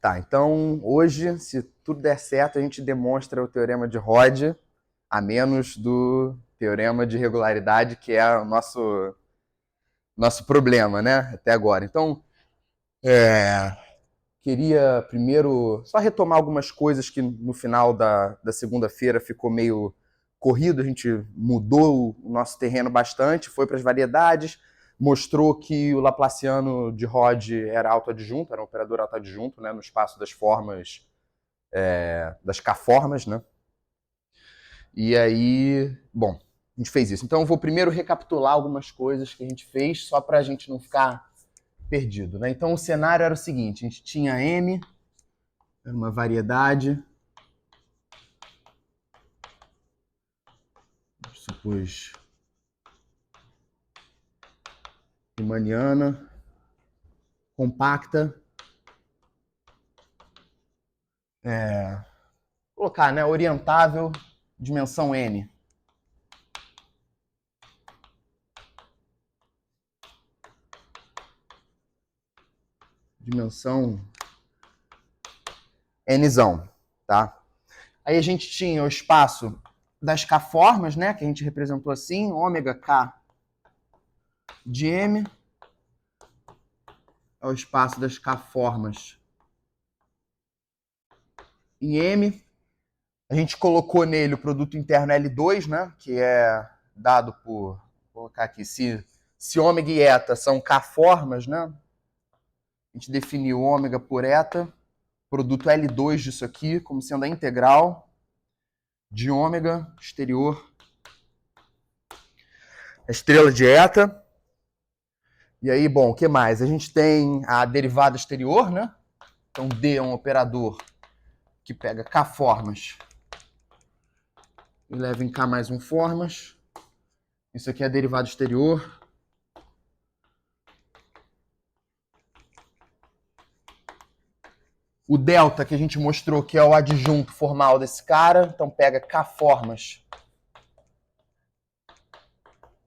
Tá, então hoje, se tudo der certo, a gente demonstra o teorema de Rod a menos do teorema de regularidade, que é o nosso problema, né, até agora. Então, queria primeiro só retomar algumas coisas que no final da segunda-feira ficou meio corrido, a gente mudou o nosso terreno bastante, foi para as variedades, mostrou que o Laplaciano de Rod era autoadjunto, era um operador autoadjunto, né, no espaço das formas, das K-formas, né? E aí, bom, a gente fez isso. Então eu vou primeiro recapitular algumas coisas que a gente fez, só para a gente não ficar perdido, né? Então o cenário era o seguinte, a gente tinha M, era uma variedade, supus riemanniana, compacta, colocar, né, orientável, dimensão N. Dimensão Nzão, tá? Aí a gente tinha o espaço das K-formas, né, que a gente representou assim, ômega K de M, é o espaço das K-formas em M. A gente colocou nele o produto interno L2, né, que é dado por, vou colocar aqui, se ômega e eta são K-formas, né, a gente definiu ômega por eta, produto L2 disso aqui, como sendo a integral de ômega exterior, a estrela de eta. E aí, bom, o que mais? A gente tem a derivada exterior, né? Então, D é um operador que pega K-formas e leva em K mais um formas. Isso aqui é a derivada exterior. O delta que a gente mostrou que é o adjunto formal desse cara. Então, pega K-formas.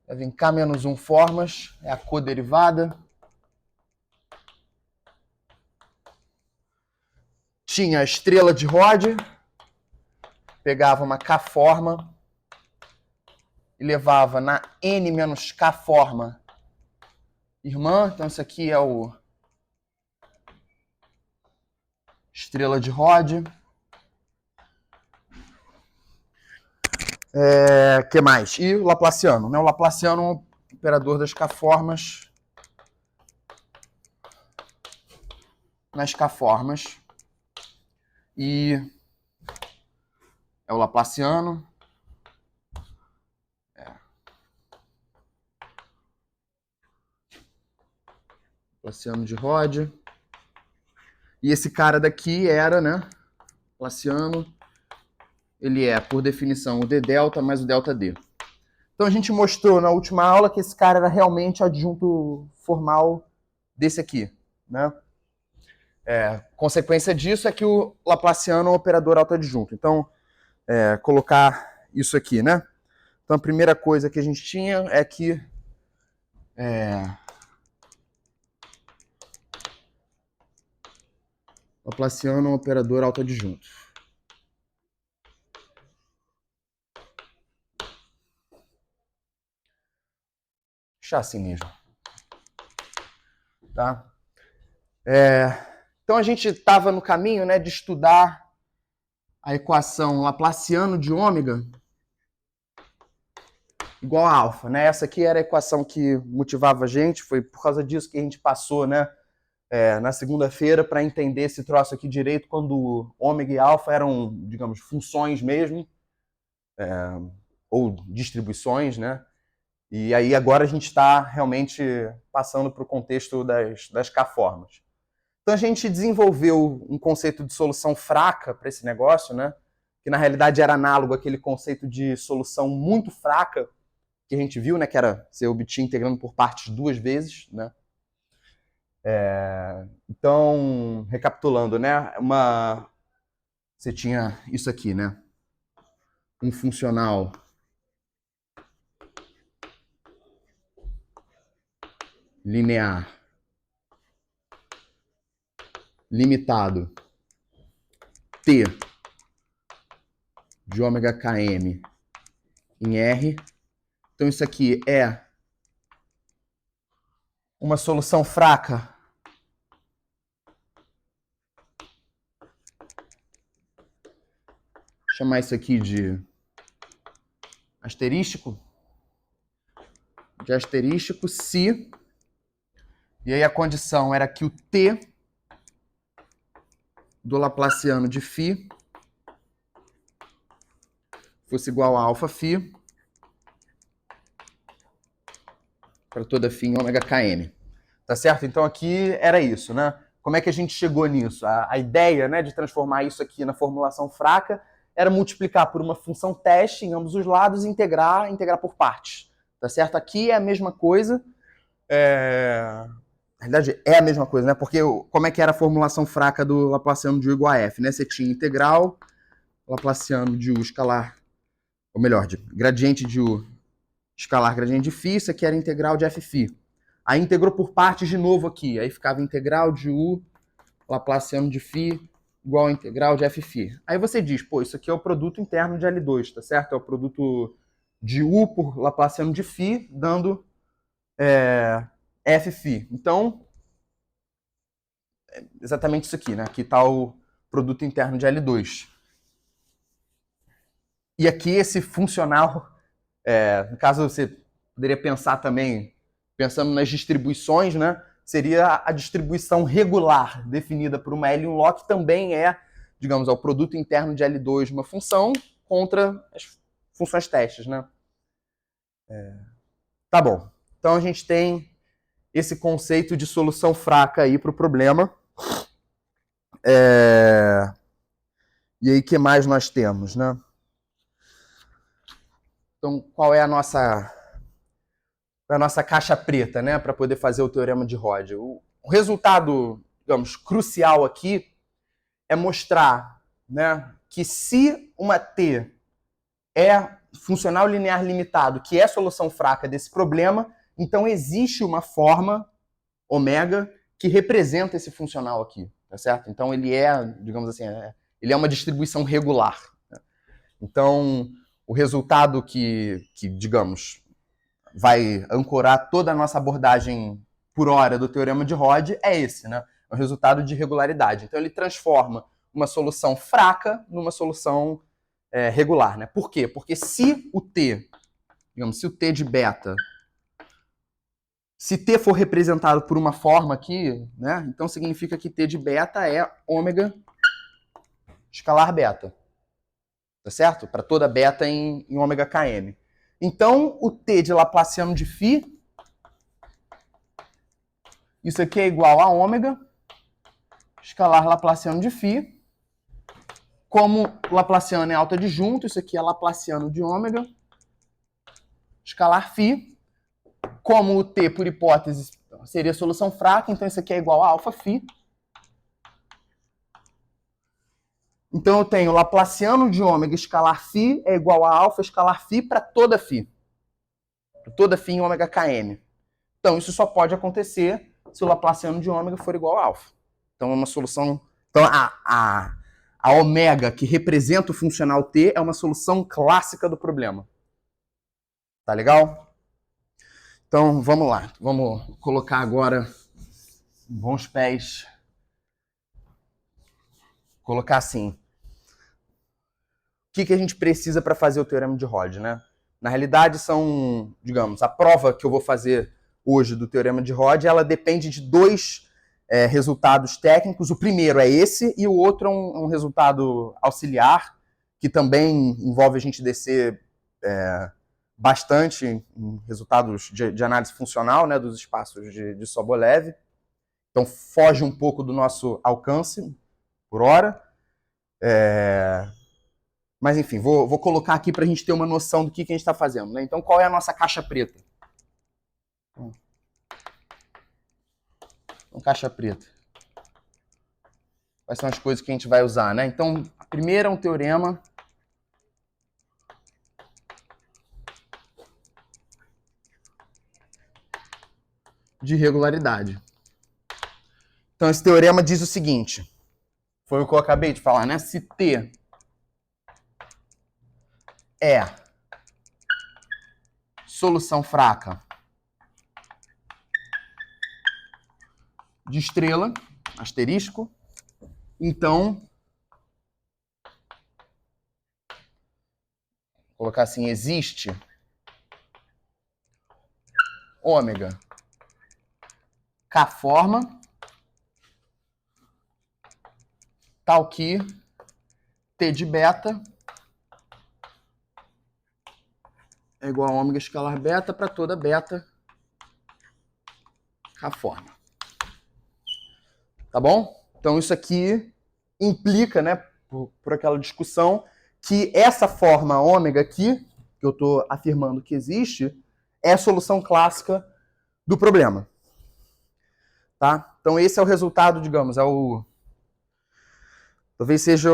Leva em K menos um formas. É a coderivada. Tinha a estrela de Rod. Pegava uma K-forma e levava na N menos K-forma irmã. Então, isso aqui é o estrela de Rod. Que mais? E o Laplaciano, né? O Laplaciano é um operador das K-formas nas K-formas. E é o Laplaciano. Laplaciano de Rod. E esse cara daqui era, né? Laplaciano. Ele é, por definição, o D delta mais o delta D. Então a gente mostrou na última aula que esse cara era realmente adjunto formal desse aqui, né? Consequência disso é que o Laplaciano é um operador autoadjunto. Então, colocar isso aqui, né? Então a primeira coisa que a gente tinha é que Laplaciano é um operador autoadjunto. Deixar assim mesmo. Tá? Então a gente estava no caminho, né, de estudar a equação Laplaciano de ômega igual a alfa, né? Essa aqui era a equação que motivava a gente, foi por causa disso que a gente passou, né, na segunda-feira para entender esse troço aqui direito, quando ômega e alfa eram, digamos, funções mesmo, ou distribuições, né? E aí agora a gente está realmente passando para o contexto das K-formas. Então a gente desenvolveu um conceito de solução fraca para esse negócio, né? Que na realidade era análogo àquele conceito de solução muito fraca que a gente viu, né? Que era você obtinha integrando por partes duas vezes, né? Então, recapitulando, né? Você tinha isso aqui, né? Um funcional linear limitado T de ômega km em R. Então isso aqui é uma solução fraca vou chamar isso aqui de asterístico, se, e aí a condição era que o T do Laplaciano de φ fosse igual a alfa φ para toda φ em ômega km. Tá certo? Então aqui era isso, né? Como é que a gente chegou nisso? A ideia, né, de transformar isso aqui na formulação fraca era multiplicar por uma função teste em ambos os lados e integrar por partes. Tá certo? Aqui é a mesma coisa. Na verdade, é a mesma coisa, né? Porque como é que era a formulação fraca do Laplaciano de U igual a F, né? Você tinha integral, Laplaciano de U escalar, ou melhor, de gradiente de U escalar gradiente de φ, isso aqui era integral de Fφ. Aí integrou por partes de novo aqui, aí ficava integral de U Laplaciano de φ igual a integral de Fφ. Aí você diz, pô, isso aqui é o produto interno de L2, tá certo? É o produto de U por Laplaciano de φ, dando Fφ. Então, é exatamente isso aqui, né? Aqui está o produto interno de L2. E aqui esse funcional, no caso você poderia pensar também, pensando nas distribuições, né? Seria a distribuição regular definida por uma L1 log, que também é, digamos, o produto interno de L2 de uma função contra as funções testes, né? Tá bom. Então a gente tem esse conceito de solução fraca aí para o problema. E aí, o que mais nós temos, né? Então, qual é a nossa caixa preta, né, para poder fazer o teorema de Rod? O resultado, digamos, crucial aqui é mostrar, né, que se uma T é funcional linear limitado, que é a solução fraca desse problema, então existe uma forma ômega que representa esse funcional aqui, tá certo? Então ele é, digamos assim, ele é uma distribuição regular. Né? Então, o resultado que, digamos, vai ancorar toda a nossa abordagem por hora do teorema de Rod é esse, né? É o resultado de regularidade. Então ele transforma uma solução fraca numa solução regular, né? Por quê? Porque se o T, digamos, se o T de beta, se T for representado por uma forma aqui, né? Então significa que T de beta é ômega escalar beta. Tá certo? Para toda beta em ômega km. Então, o T de Laplaciano de φ, isso aqui é igual a ômega escalar Laplaciano de φ. Como Laplaciano é alto adjunto, isso aqui é Laplaciano de ômega escalar φ. Como o T, por hipótese, seria solução fraca, então isso aqui é igual a alfa φ. Então eu tenho Laplaciano de ômega escalar φ é igual a alfa escalar φ para toda φ. Para toda φ em ômega km. Então isso só pode acontecer se o Laplaciano de ômega for igual a alfa. Então é uma solução... Então a ômega que representa o funcional T é uma solução clássica do problema. Tá legal? Então vamos lá. Vamos colocar agora bons pés. Colocar assim. O que a gente precisa para fazer o teorema de Rod, né? Na realidade são, digamos, a prova que eu vou fazer hoje do teorema de Rod, ela depende de dois resultados técnicos. O primeiro é esse e o outro é um resultado auxiliar, que também envolve a gente descer bastante em resultados de análise funcional, né, dos espaços de Sobolev. Então foge um pouco do nosso alcance por hora. Mas enfim, vou colocar aqui para a gente ter uma noção do que a gente está fazendo. Né? Então qual é a nossa caixa preta? Caixa preta. Quais são as coisas que a gente vai usar, né? Então, a primeira é um teorema de regularidade. Então, esse teorema diz o seguinte. Foi o que eu acabei de falar, né? Se T é solução fraca de estrela, asterisco, então, vou colocar assim, existe ômega K-forma tal que T de beta é igual a ômega escalar beta para toda beta K-forma. Tá bom? Então isso aqui implica, né, por aquela discussão, que essa forma ômega aqui, que eu estou afirmando que existe, é a solução clássica do problema. Tá? Então esse é o resultado, digamos, talvez seja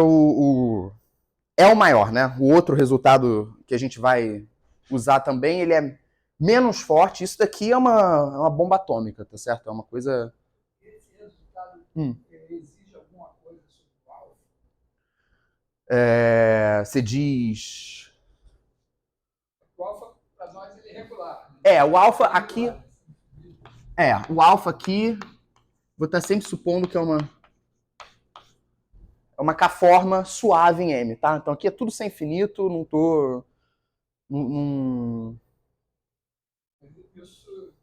é o maior, né? O outro resultado que a gente vai usar também, ele é menos forte. Isso daqui é uma bomba atômica, tá certo? É uma coisa... Esse resultado exige alguma coisa sobre o alfa? Você diz... O alfa, para nós, ele é regular. O alfa aqui... o alfa aqui, vou estar sempre supondo que é uma K-forma suave em M, tá? Então aqui é tudo sem infinito, não tô... Isso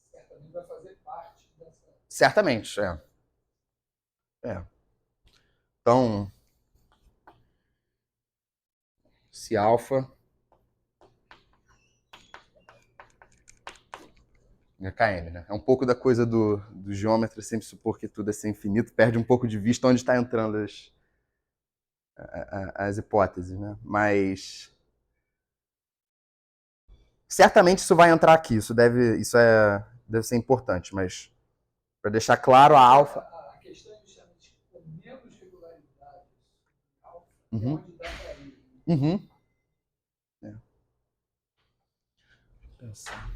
certamente vai fazer parte dessa... Certamente, Então, se alfa é KM, né? É um pouco da coisa do geômetra sempre supor que tudo é sem infinito, perde um pouco de vista onde está entrando as hipóteses, né? Mas certamente isso vai entrar aqui, isso deve ser importante, mas para deixar claro a alfa... A questão é justamente com menos regularidades alfa, Uhum. onde dá para ir. Uhum. Pensar.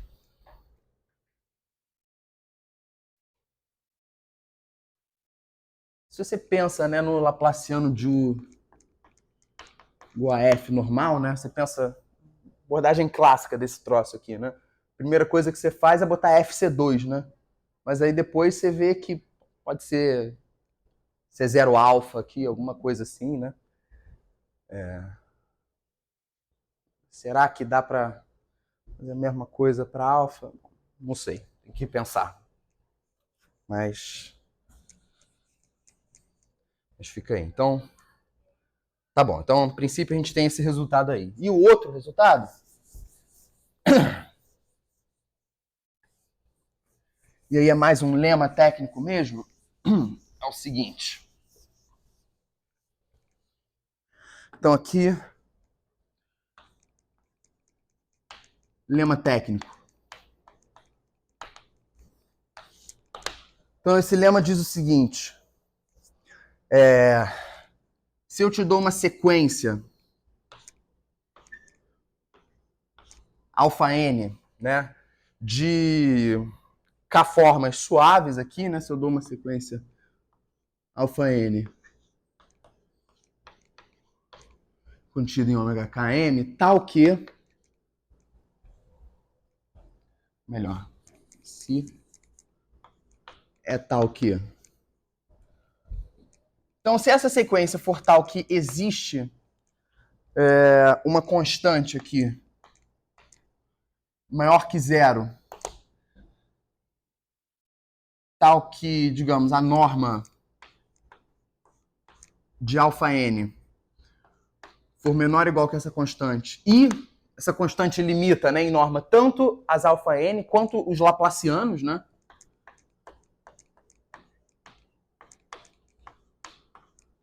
Se você pensa, né, no Laplaciano de U igual a F normal, né? Você pensa abordagem clássica desse troço aqui, né? Primeira coisa que você faz é botar FC2, né? Mas aí depois você vê que pode ser C0 alfa aqui, alguma coisa assim, né? Será que dá para fazer a mesma coisa para alfa? Não sei, tem que pensar. Mas fica aí. Então, tá bom. Então, a princípio, a gente tem esse resultado aí. E o outro resultado... E aí é mais um lema técnico mesmo, é o seguinte. Então aqui, lema técnico. Então esse lema diz o seguinte, se eu te dou uma sequência alfa n, né, de K-formas suaves aqui, né, se eu dou uma sequência alfa n contida em ômega km, tal que, melhor, se é tal que. Então, se essa sequência for tal que existe uma constante aqui maior que zero, tal que, digamos, a norma de alfa n for menor ou igual que essa constante, e essa constante limita, né, em norma tanto as alfa n quanto os laplacianos, né?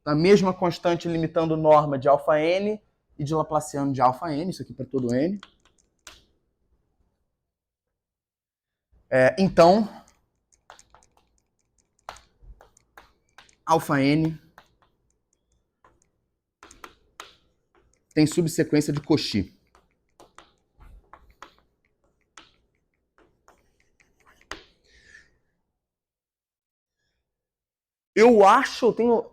A mesma constante limitando norma de alfa n e de laplaciano de alfa n, isso aqui para todo n. Então, alfa n tem subsequência de Cauchy. Eu acho, eu tenho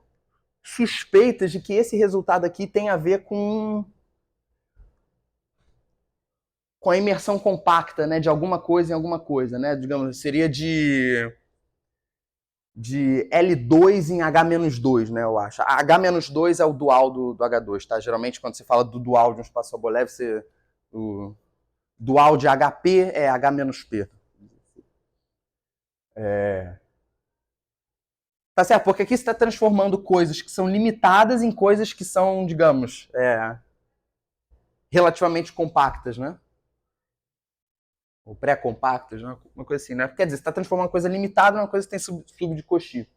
suspeitas de que esse resultado aqui tem a ver com a imersão compacta, né, de alguma coisa em alguma coisa, né? Digamos, seria de L2 em H-2, né, eu acho. H-2 é o dual do H2, tá? Geralmente, quando você fala do dual de um espaço Sobolev, o dual de HP é H-P. Tá certo? Porque aqui você está transformando coisas que são limitadas em coisas que são, digamos, relativamente compactas, né? Ou pré-compactas, né? Uma coisa assim, né? Quer dizer, você está transformando uma coisa limitada numa coisa que tem sub de Cauchy.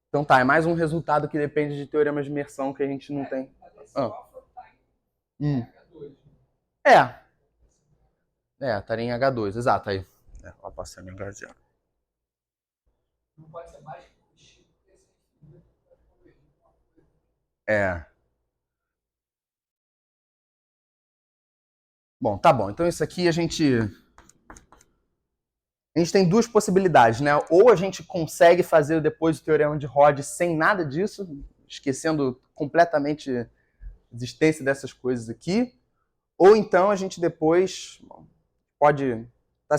Então tá, é mais um resultado que depende de teoremas de imersão que a gente não tem. Estaria em H2, exato, aí. Ó, passando em H0. Não pode ser mais que o X, Bom, tá bom. Então isso aqui a gente tem duas possibilidades, né? Ou a gente consegue fazer depois o teorema de Rod sem nada disso, esquecendo completamente a existência dessas coisas aqui, ou então a gente depois pode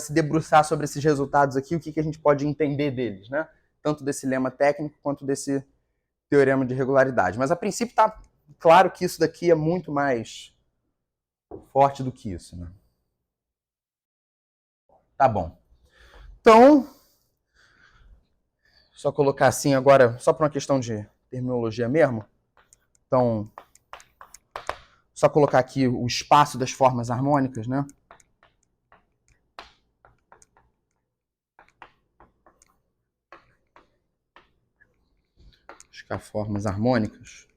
se debruçar sobre esses resultados aqui, o que a gente pode entender deles, né? Tanto desse lema técnico quanto desse teorema de regularidade. Mas a princípio está claro que isso daqui é muito mais forte do que isso, né? Tá bom. Então, só colocar assim agora, só por uma questão de terminologia mesmo. Então, só colocar aqui o espaço das formas harmônicas, né? Buscar formas harmônicas.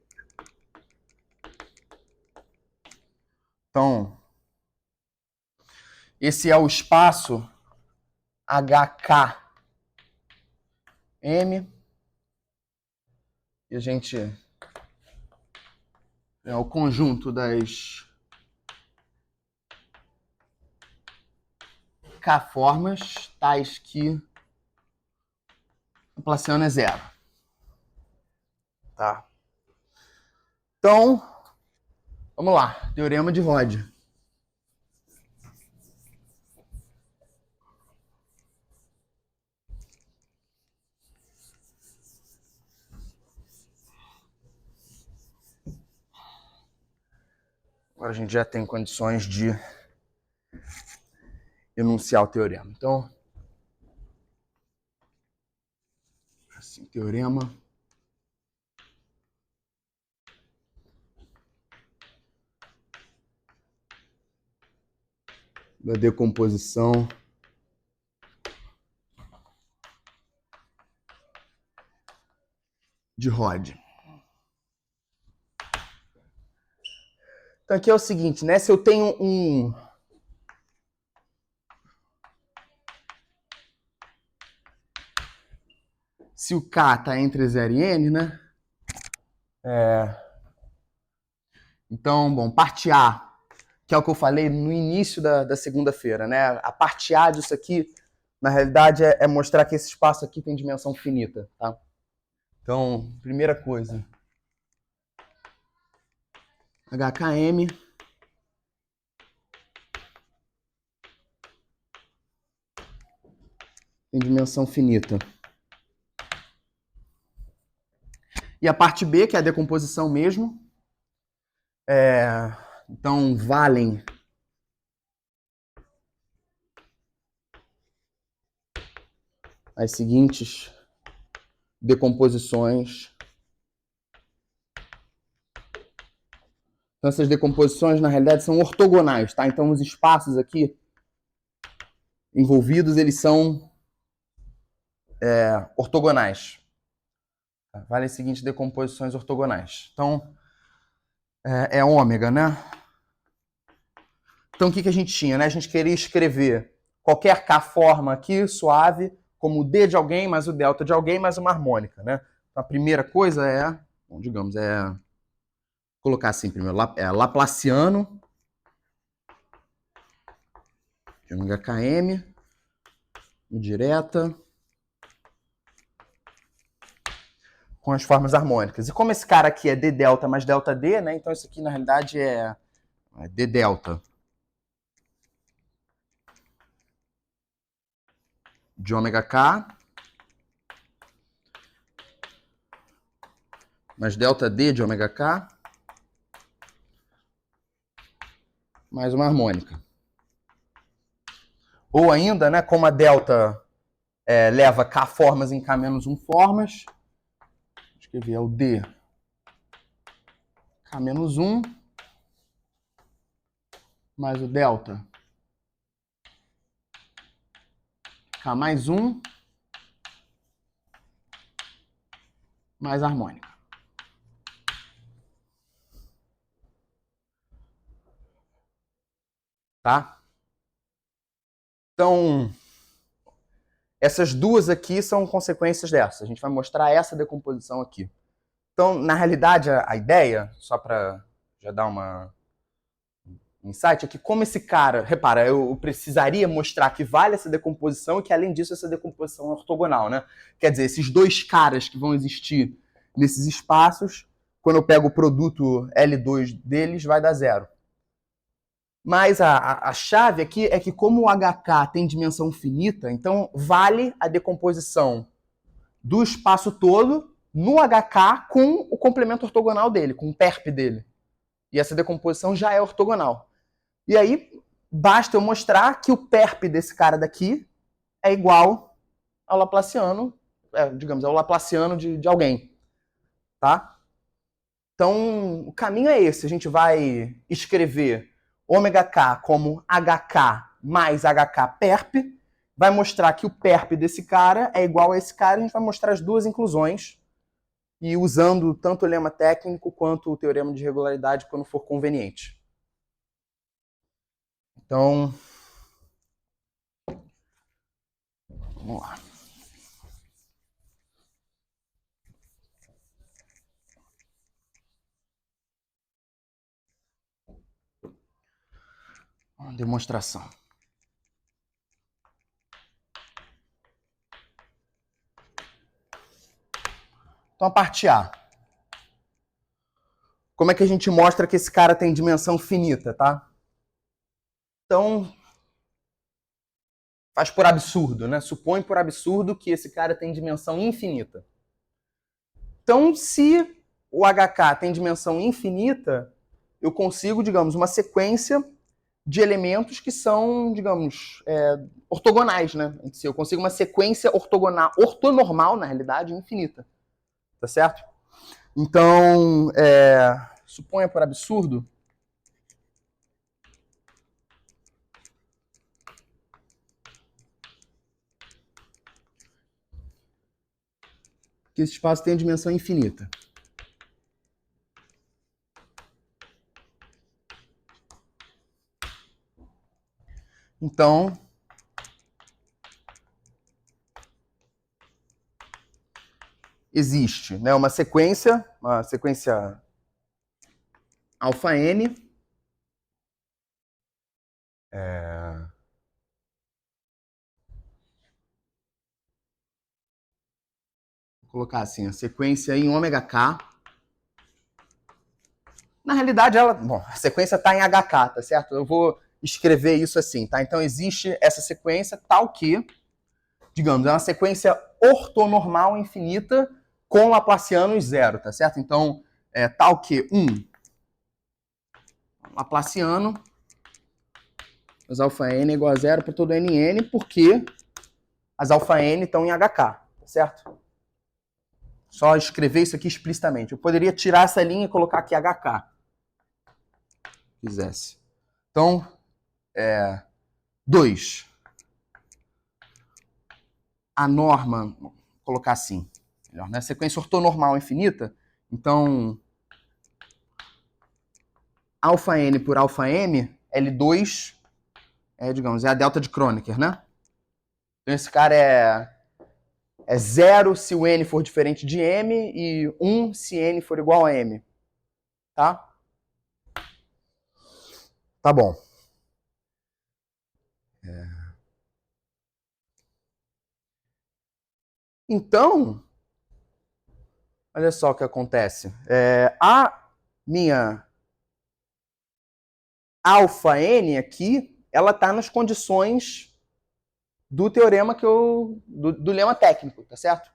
Então, esse é o espaço HKM. E a gente é o conjunto das K-formas tais que Laplaciano é zero. Tá? Então, vamos lá. Teorema de Rod. Agora a gente já tem condições de enunciar o teorema. Então, assim, teorema da decomposição de Rod. Então aqui é o seguinte, né? Se eu tenho se o K está entre 0 e N, né? Então, bom, parte A, que é o que eu falei no início da segunda-feira, né? A parte A disso aqui, na realidade, é mostrar que esse espaço aqui tem dimensão finita, tá? Então, primeira coisa, HKM tem dimensão finita. E a parte B, que é a decomposição mesmo, então valem as seguintes decomposições. Então essas decomposições, na realidade, são ortogonais, tá? Então os espaços aqui envolvidos, eles são ortogonais. Valem as seguintes decomposições ortogonais. Então, é ômega, né? Então, o que a gente tinha, né? A gente queria escrever qualquer K-forma aqui, suave, como o D de alguém, mais o delta de alguém, mais uma harmônica, né? Então, a primeira coisa é, bom, digamos, colocar assim primeiro, Laplaciano de ômega Km direta com as formas harmônicas. E como esse cara aqui é d delta mais delta d, né? Então isso aqui na realidade é d delta de ômega k mais delta d de ômega k mais uma harmônica. Ou ainda, né, como a delta leva k formas em k menos 1 formas, vou escrever é o d k menos 1 mais o delta k mais 1 mais a harmônica. Tá? Então, essas duas aqui são consequências dessa. A gente vai mostrar essa decomposição aqui. Então, na realidade, a ideia, só para já dar uma insight, é que como esse cara... Repara, eu precisaria mostrar que vale essa decomposição e que, além disso, essa decomposição é ortogonal, né? Quer dizer, esses dois caras que vão existir nesses espaços, quando eu pego o produto L2 deles, vai dar zero. Mas a chave aqui é que como o HK tem dimensão finita, então vale a decomposição do espaço todo no HK com o complemento ortogonal dele, com o perp dele. E essa decomposição já é ortogonal. E aí basta eu mostrar que o perp desse cara daqui é igual ao laplaciano, digamos, ao laplaciano de alguém. Tá? Então o caminho é esse. A gente vai escrever ômega k como HK mais HK perp, vai mostrar que o perp desse cara é igual a esse cara, e a gente vai mostrar as duas inclusões, e usando tanto o lema técnico quanto o teorema de regularidade quando for conveniente. Então, vamos lá. Uma demonstração. Então, a parte A. Como é que a gente mostra que esse cara tem dimensão finita, tá? Então, faz por absurdo, né? Supõe por absurdo que esse cara tem dimensão infinita. Então, se o HK tem dimensão infinita, eu consigo, digamos, uma sequência de elementos que são, digamos, ortogonais, né? Eu consigo uma sequência ortogonal, ortonormal, na realidade, infinita. Tá certo? Então, suponha por absurdo que esse espaço tem dimensão infinita. Então, existe, né, uma sequência alfa n, vou colocar assim, a sequência em ômega k. Na realidade, a sequência está em HK, tá certo? Eu vou escrever isso assim, tá? Então existe essa sequência tal que, digamos, é uma sequência ortonormal infinita com laplacianos zero, tá certo? Então, tal que 1 laplaciano as alfa n é igual a zero para todo n em n, porque as alfa n estão em HK, tá certo? Só escrever isso aqui explicitamente. Eu poderia tirar essa linha e colocar aqui HK, se quisesse. Então, 2. A norma, vou colocar assim, melhor, né? Sequência ortonormal infinita, então, alfa n por alfa m, L2, digamos, é a delta de Kronecker, né? Então esse cara é 0 se o n for diferente de m e 1 se n for igual a m. Tá? Tá bom. Então, olha só o que acontece. A minha alfa N aqui, ela está nas condições do teorema do lema técnico, tá certo?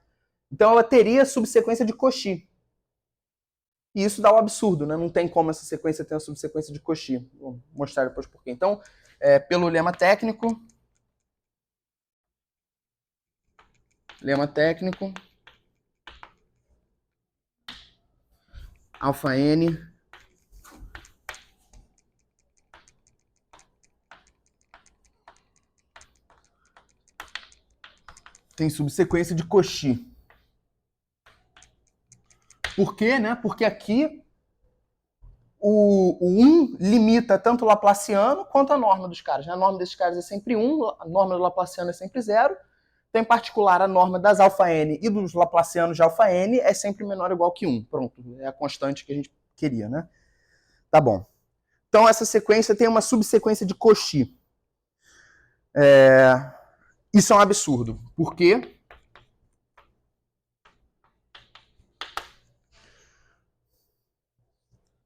Então ela teria subsequência de Cauchy. E isso dá um absurdo, né? Não tem como essa sequência ter uma subsequência de Cauchy. Vou mostrar depois por quê. Então, pelo lema técnico, alfa N tem subsequência de Cauchy. Por quê, né? Porque aqui o 1 limita tanto o Laplaciano quanto a norma dos caras. A norma desses caras é sempre 1, a norma do Laplaciano é sempre 0. Então, em particular, a norma das alfa N e dos Laplacianos de alfa N é sempre menor ou igual que 1. Pronto, é a constante que a gente queria, né? Tá bom. Então, essa sequência tem uma subsequência de Cauchy. Isso é um absurdo. Por quê?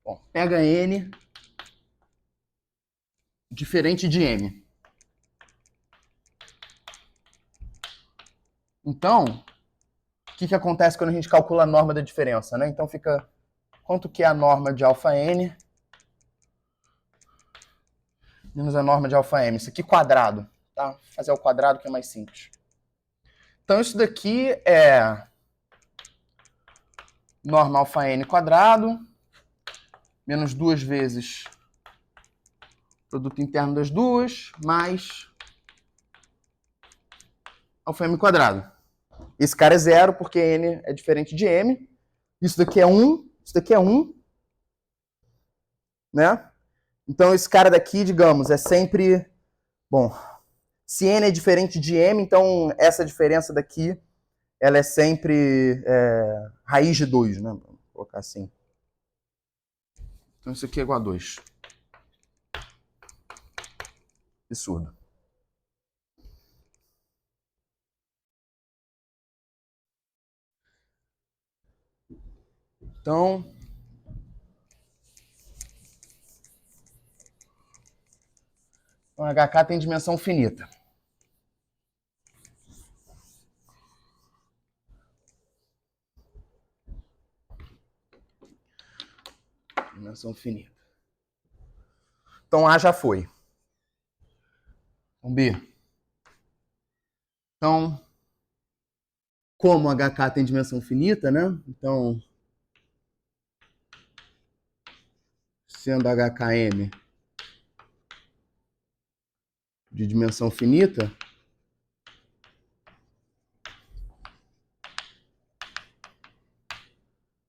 Bom, pega N diferente de M. Então, o que acontece quando a gente calcula a norma da diferença, né? Então fica quanto que é a norma de alfa N menos a norma de alfa M. Isso aqui quadrado, tá? Vou fazer ao quadrado que é mais simples. Então isso daqui é norma alfa N quadrado menos 2 vezes produto interno das duas mais alfa M quadrado. Esse cara é 0 porque N é diferente de M. Isso daqui é 1, isso daqui é 1, né? Então esse cara daqui, digamos, é sempre... Bom, se N é diferente de M, então essa diferença daqui, ela é sempre raiz de 2, né? Vou colocar assim. Então isso aqui é igual a 2. Absurdo. Então, o HK tem dimensão finita. Dimensão finita. Então A já foi. Então B. Então, como o HK tem dimensão finita, né? Então, sendo HKM de dimensão finita,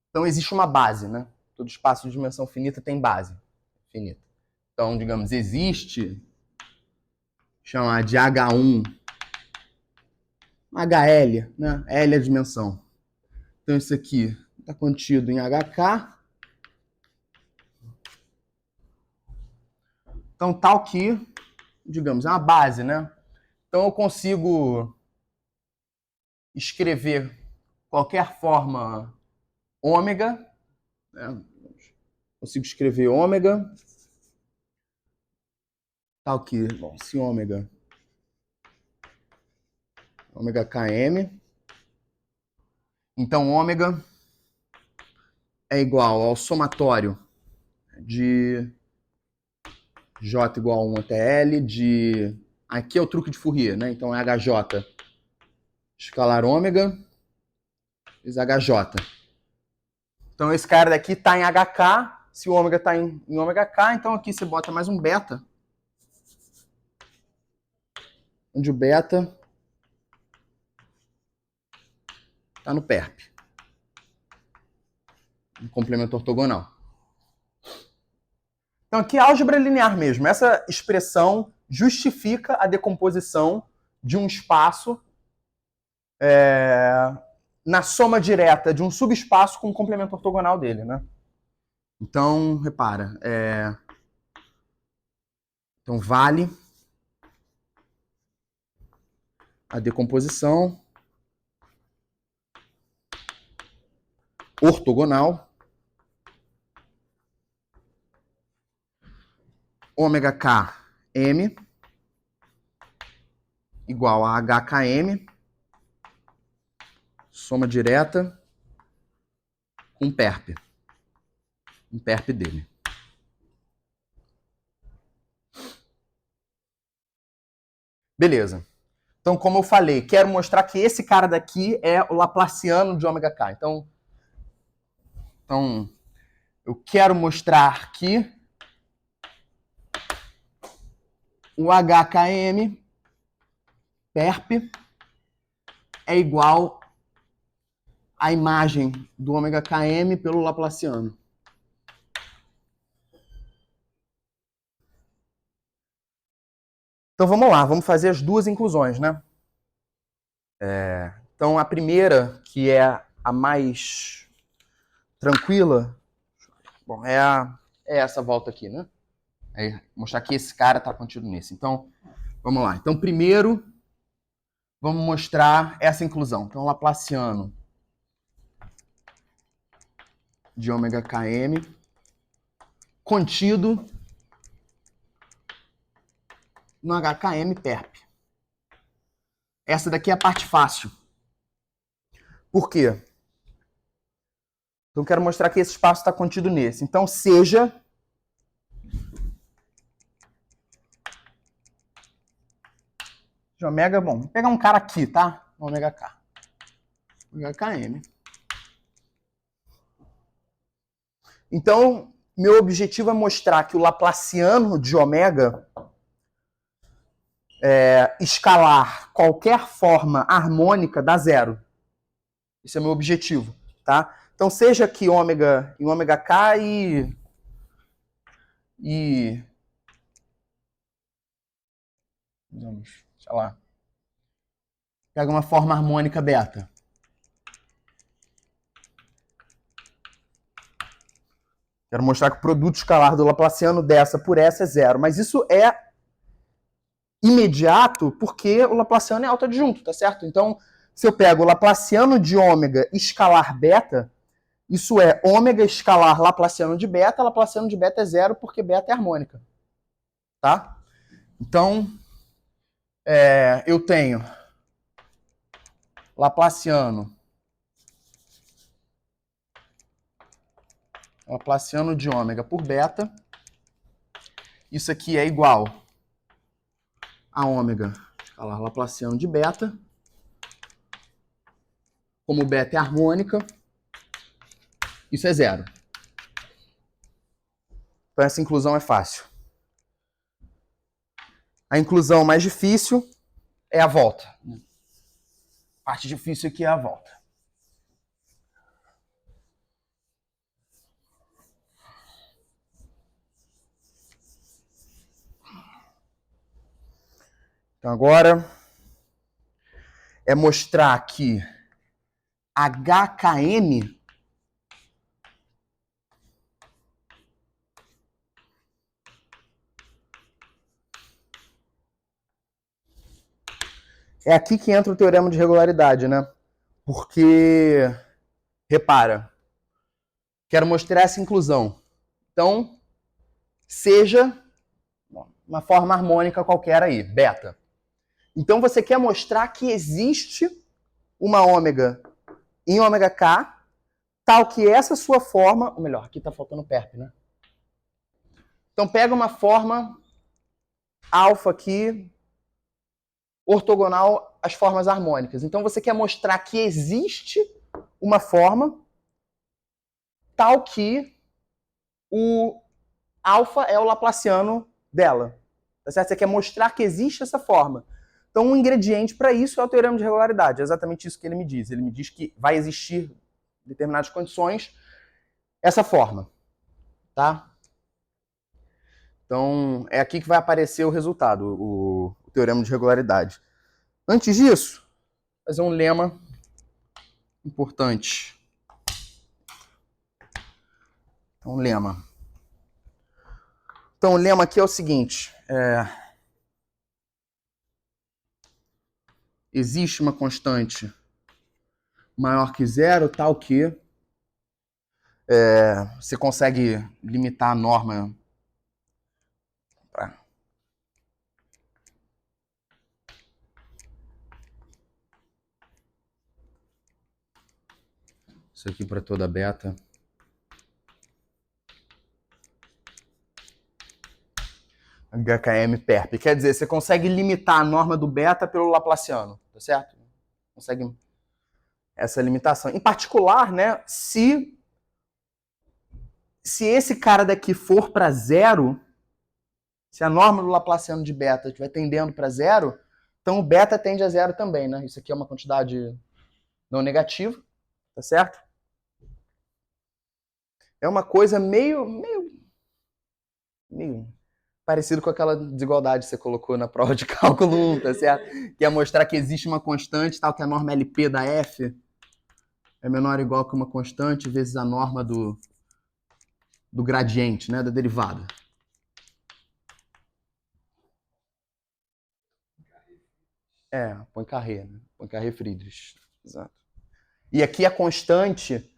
então existe uma base, né? Todo espaço de dimensão finita tem base finita. Então, digamos, existe, chamar de H1, HL, né? L é a dimensão. Então isso aqui está contido em HK. Então tal que, digamos, é uma base, né? Então eu consigo escrever qualquer forma ômega, né? Consigo escrever ômega, tal que, bom, se ômega km, então ômega é igual ao somatório de J igual a 1 até L de... Aqui é o truque de Fourier, né? Então é HJ escalar ômega vezes HJ. Então esse cara daqui está em HK, se o ômega está em ômega K, então aqui você bota mais um beta, onde o beta está no perp, no complemento ortogonal. Então aqui é álgebra linear mesmo. Essa expressão justifica a decomposição de um espaço na soma direta de um subespaço com o complemento ortogonal dele, né? Então, repara, então vale a decomposição ortogonal ômega K M igual a HKM, soma direta com perp. Um perp dele. Beleza. Então, como eu falei, quero mostrar que esse cara daqui é o laplaciano de ômega K. Então eu quero mostrar que o HKM perp é igual à imagem do ômega KM pelo laplaciano. Então vamos lá, vamos fazer as duas inclusões, né? Então a primeira, que é a mais tranquila, bom, é essa volta aqui, né? É mostrar que esse cara está contido nesse. Então, vamos lá. Então, primeiro, vamos mostrar essa inclusão. Então, laplaciano de ômega Km contido no HKM perp. Essa daqui é a parte fácil. Por quê? Então, quero mostrar que esse espaço está contido nesse. Então, seja de ômega, bom, vou pegar um cara aqui, tá? Ômega K. Ômega Km. Então, meu objetivo é mostrar que o laplaciano de ômega escalar qualquer forma harmônica dá zero. Esse é o meu objetivo, tá? Então, seja aqui ômega em ômega K vamos, sei lá, pega uma forma harmônica beta. Quero mostrar que o produto escalar do laplaciano dessa por essa é zero. Mas isso é imediato porque o laplaciano é autoadjunto, tá certo? Então, se eu pego o laplaciano de ômega escalar beta, isso é ômega escalar laplaciano de beta é zero porque beta é harmônica. Tá? Então, eu tenho laplaciano de ômega por beta. Isso aqui é igual a ômega escalar laplaciano de beta. Como beta é harmônica, isso é zero. Então essa inclusão é fácil. A inclusão mais difícil é a volta. A parte difícil aqui é a volta. Então agora é mostrar que HKM é aqui que entra o teorema de regularidade, né? Porque, repara, quero mostrar essa inclusão. Então, seja uma forma harmônica qualquer aí, beta. Então, você quer mostrar que existe uma ômega em ômega K, tal que essa sua forma, ou melhor, aqui está faltando perp, né? Então, pega uma forma alfa aqui, ortogonal às formas harmônicas. Então, você quer mostrar que existe uma forma tal que o alfa é o laplaciano dela. Tá certo? Você quer mostrar que existe essa forma. Então, um ingrediente para isso é o teorema de regularidade. É exatamente isso que ele me diz. Ele me diz que vai existir, em determinadas condições, essa forma. Tá? Então, é aqui que vai aparecer o resultado, o teorema de regularidade. Antes disso, fazer um lema importante. Então, lema. Então, o lema aqui é o seguinte. Existe uma constante maior que zero, tal que Você consegue limitar a norma pra... Isso aqui para toda beta. HKM perp. Quer dizer, você consegue limitar a norma do beta pelo Laplaciano, tá certo? Consegue essa limitação. Em particular, né, se esse cara daqui for para zero, se a norma do Laplaciano de beta estiver tendendo para zero, então o beta tende a zero também, né? Isso aqui é uma quantidade não negativa, tá certo? É uma coisa meio parecido com aquela desigualdade que você colocou na prova de cálculo 1, tá certo? Que é mostrar que existe uma constante, tal que a norma LP da F é menor ou igual que uma constante vezes a norma do gradiente, né, da derivada. Poincaré, né? Poincaré-Friedrich. Exato. E aqui a constante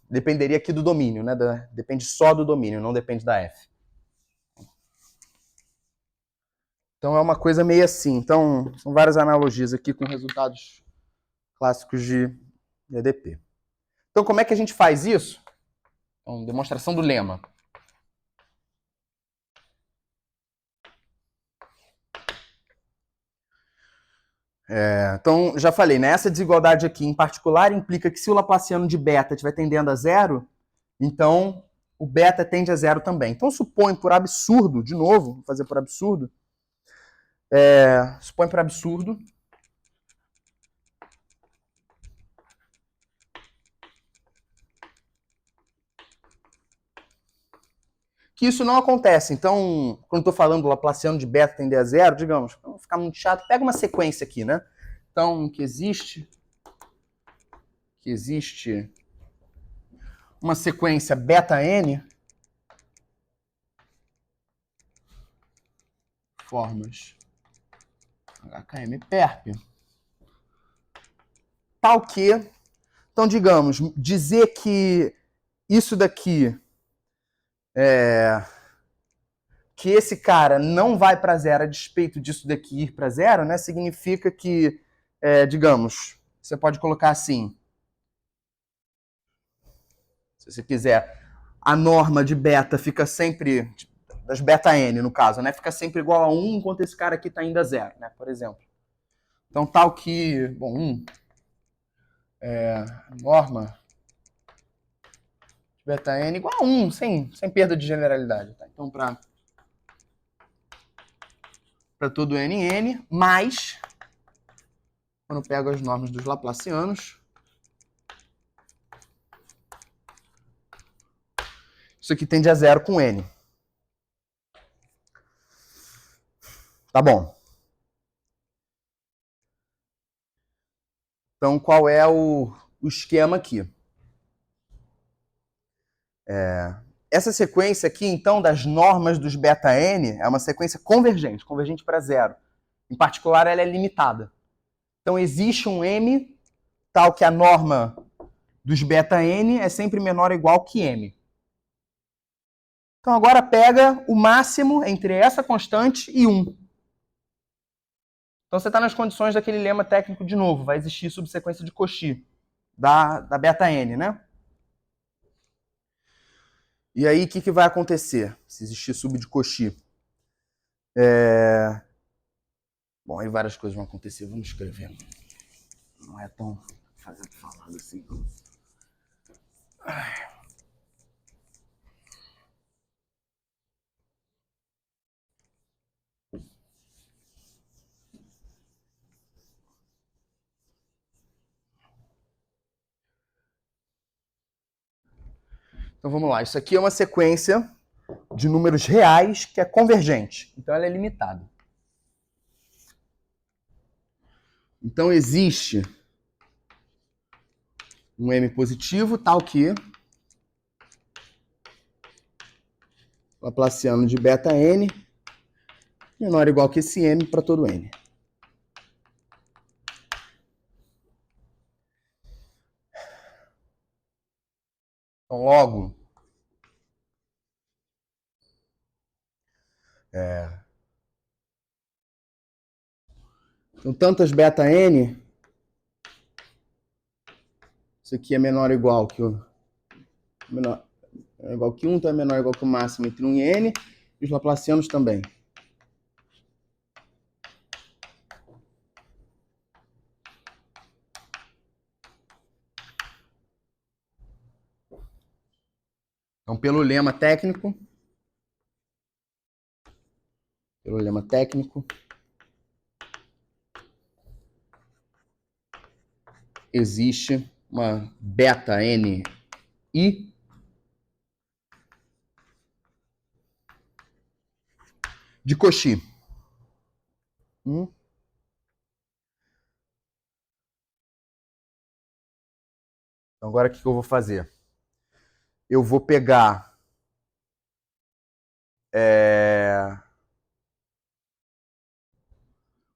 dependeria aqui do domínio, né? Depende só do domínio, não depende da F. Então é uma coisa meio assim. Então, são várias analogias aqui com resultados clássicos de EDP. Então, como é que a gente faz isso? Então, demonstração do lema. Então, já falei, né? Essa desigualdade aqui, em particular, implica que se o Laplaciano de beta estiver tendendo a zero, então o beta tende a zero também. Então, supõe por absurdo, de novo, vou fazer por absurdo, supõe por absurdo que isso não acontece. Então, quando estou falando do Laplaciano de beta tender a zero, digamos, para não ficar muito chato, pega uma sequência aqui, né? Então, que existe uma sequência beta n formas HKM perp, tal que, então, digamos, dizer que isso daqui que esse cara não vai para zero a despeito disso daqui ir para zero, né, significa que, digamos, você pode colocar assim, se você quiser, a norma de beta fica sempre, das beta n no caso, né, fica sempre igual a 1, enquanto esse cara aqui está indo a zero, né, por exemplo. Então, tal que, bom, norma de beta n igual a 1, sem perda de generalidade. Tá? Então, para todo n, mais, quando eu pego as normas dos Laplacianos, isso aqui tende a zero com n. Tá bom. Então, qual é o esquema aqui? Essa sequência aqui, então, das normas dos beta n é uma sequência convergente para zero. Em particular, ela é limitada. Então, existe um m tal que a norma dos beta n é sempre menor ou igual que m. Então, agora pega o máximo entre essa constante e 1. Então, você está nas condições daquele lema técnico de novo. Vai existir subsequência de Cauchy da beta n, né? E aí, o que vai acontecer se existir sub de Cauchy? Bom, aí várias coisas vão acontecer. Vamos escrever. Não é tão falado assim. Então vamos lá. Isso aqui é uma sequência de números reais que é convergente. Então ela é limitada. Então existe um m positivo tal que Laplaciano de beta n menor ou igual que esse m para todo n. Então, logo, então, tantas beta N, isso aqui é menor ou igual que o menor, é igual que 1, então é menor ou igual que o máximo entre 1 e N, e os laplacianos também. Então, pelo lema técnico, existe uma beta N I de Cauchy. Então, agora o que eu vou fazer? Eu vou pegar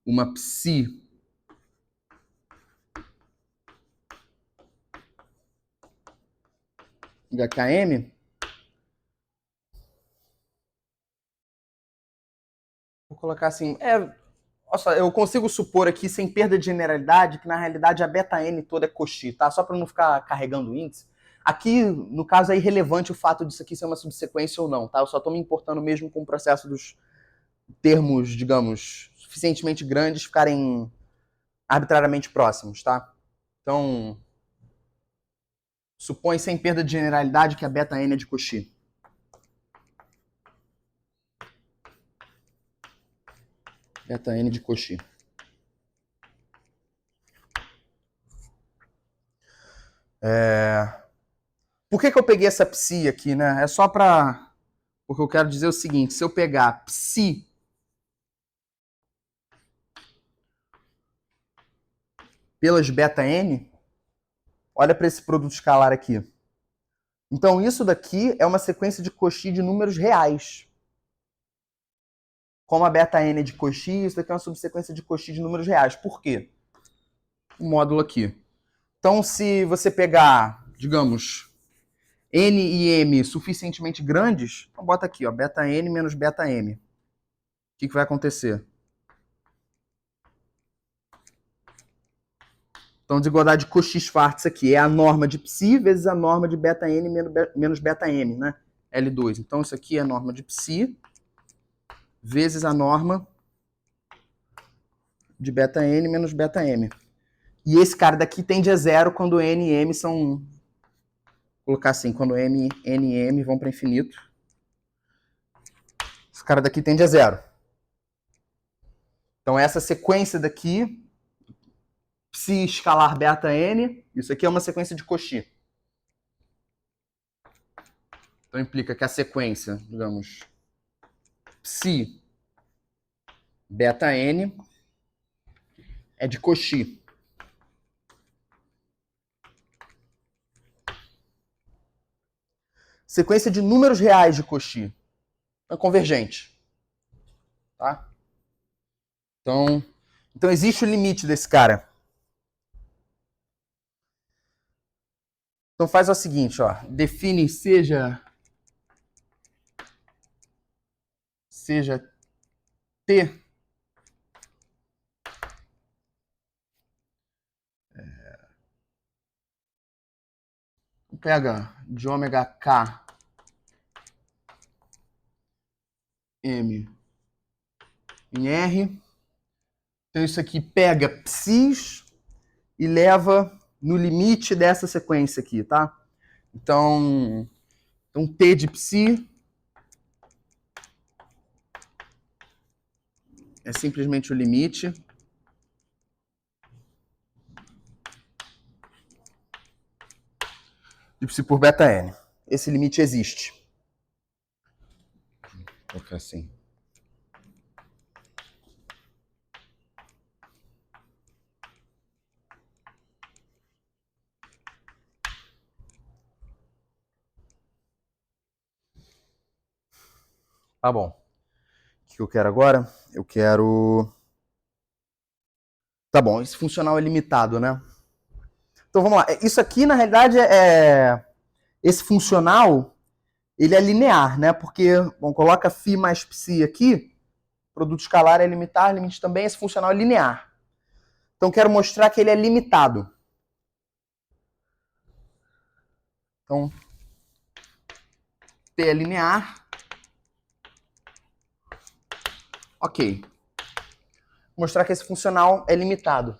uma psi HKM. Vou colocar assim, nossa, eu consigo supor aqui, sem perda de generalidade, que na realidade a beta N toda é Cauchy, tá? Só para não ficar carregando o índice. Aqui, no caso, é irrelevante o fato disso aqui ser uma subsequência ou não, tá? Eu só estou me importando mesmo com o processo dos termos, digamos, suficientemente grandes ficarem arbitrariamente próximos, tá? Então, supõe sem perda de generalidade que a beta N é de Cauchy. Beta N de Cauchy. Por que eu peguei essa psi aqui, né? É só para... Porque eu quero dizer o seguinte, se eu pegar psi pelas beta N, olha para esse produto escalar aqui. Então, isso daqui é uma sequência de Cauchy de números reais. Como a beta N é de Cauchy, isso daqui é uma subsequência de Cauchy de números reais. Por quê? O módulo aqui. Então, se você pegar, digamos, N e M suficientemente grandes, então bota aqui, ó, beta N menos beta M. O que vai acontecer? Então, desigualdade de Cauchy-Schwarz aqui é a norma de psi vezes a norma de beta N menos beta M, né? L2. Então, isso aqui é a norma de psi vezes a norma de beta N menos beta M. E esse cara daqui tende a zero quando N e M são... Vou colocar assim, quando N e M vão para infinito. Esse cara daqui tende a zero. Então, essa sequência daqui, psi escalar beta N, isso aqui é uma sequência de Cauchy. Então, implica que a sequência, digamos, psi beta N é de Cauchy. Sequência de números reais de Cauchy. É convergente. Tá? Então existe o limite desse cara. Então faz o seguinte, ó, define seja T pega de ômega K M em R. Então isso aqui pega psis e leva no limite dessa sequência aqui, tá? Então T de psi é simplesmente o limite. De psi por beta N. Esse limite existe. Vou colocar assim. Tá bom. O que eu quero agora? Eu quero... Tá bom, esse funcional é limitado, né? Então vamos lá. Isso aqui, na realidade, esse funcional, ele é linear, né? Porque, bom, coloca φ mais psi aqui, produto escalar é limitar, limite também, esse funcional é linear. Então, quero mostrar que ele é limitado. Então, T é linear. Ok. Vou mostrar que esse funcional é limitado.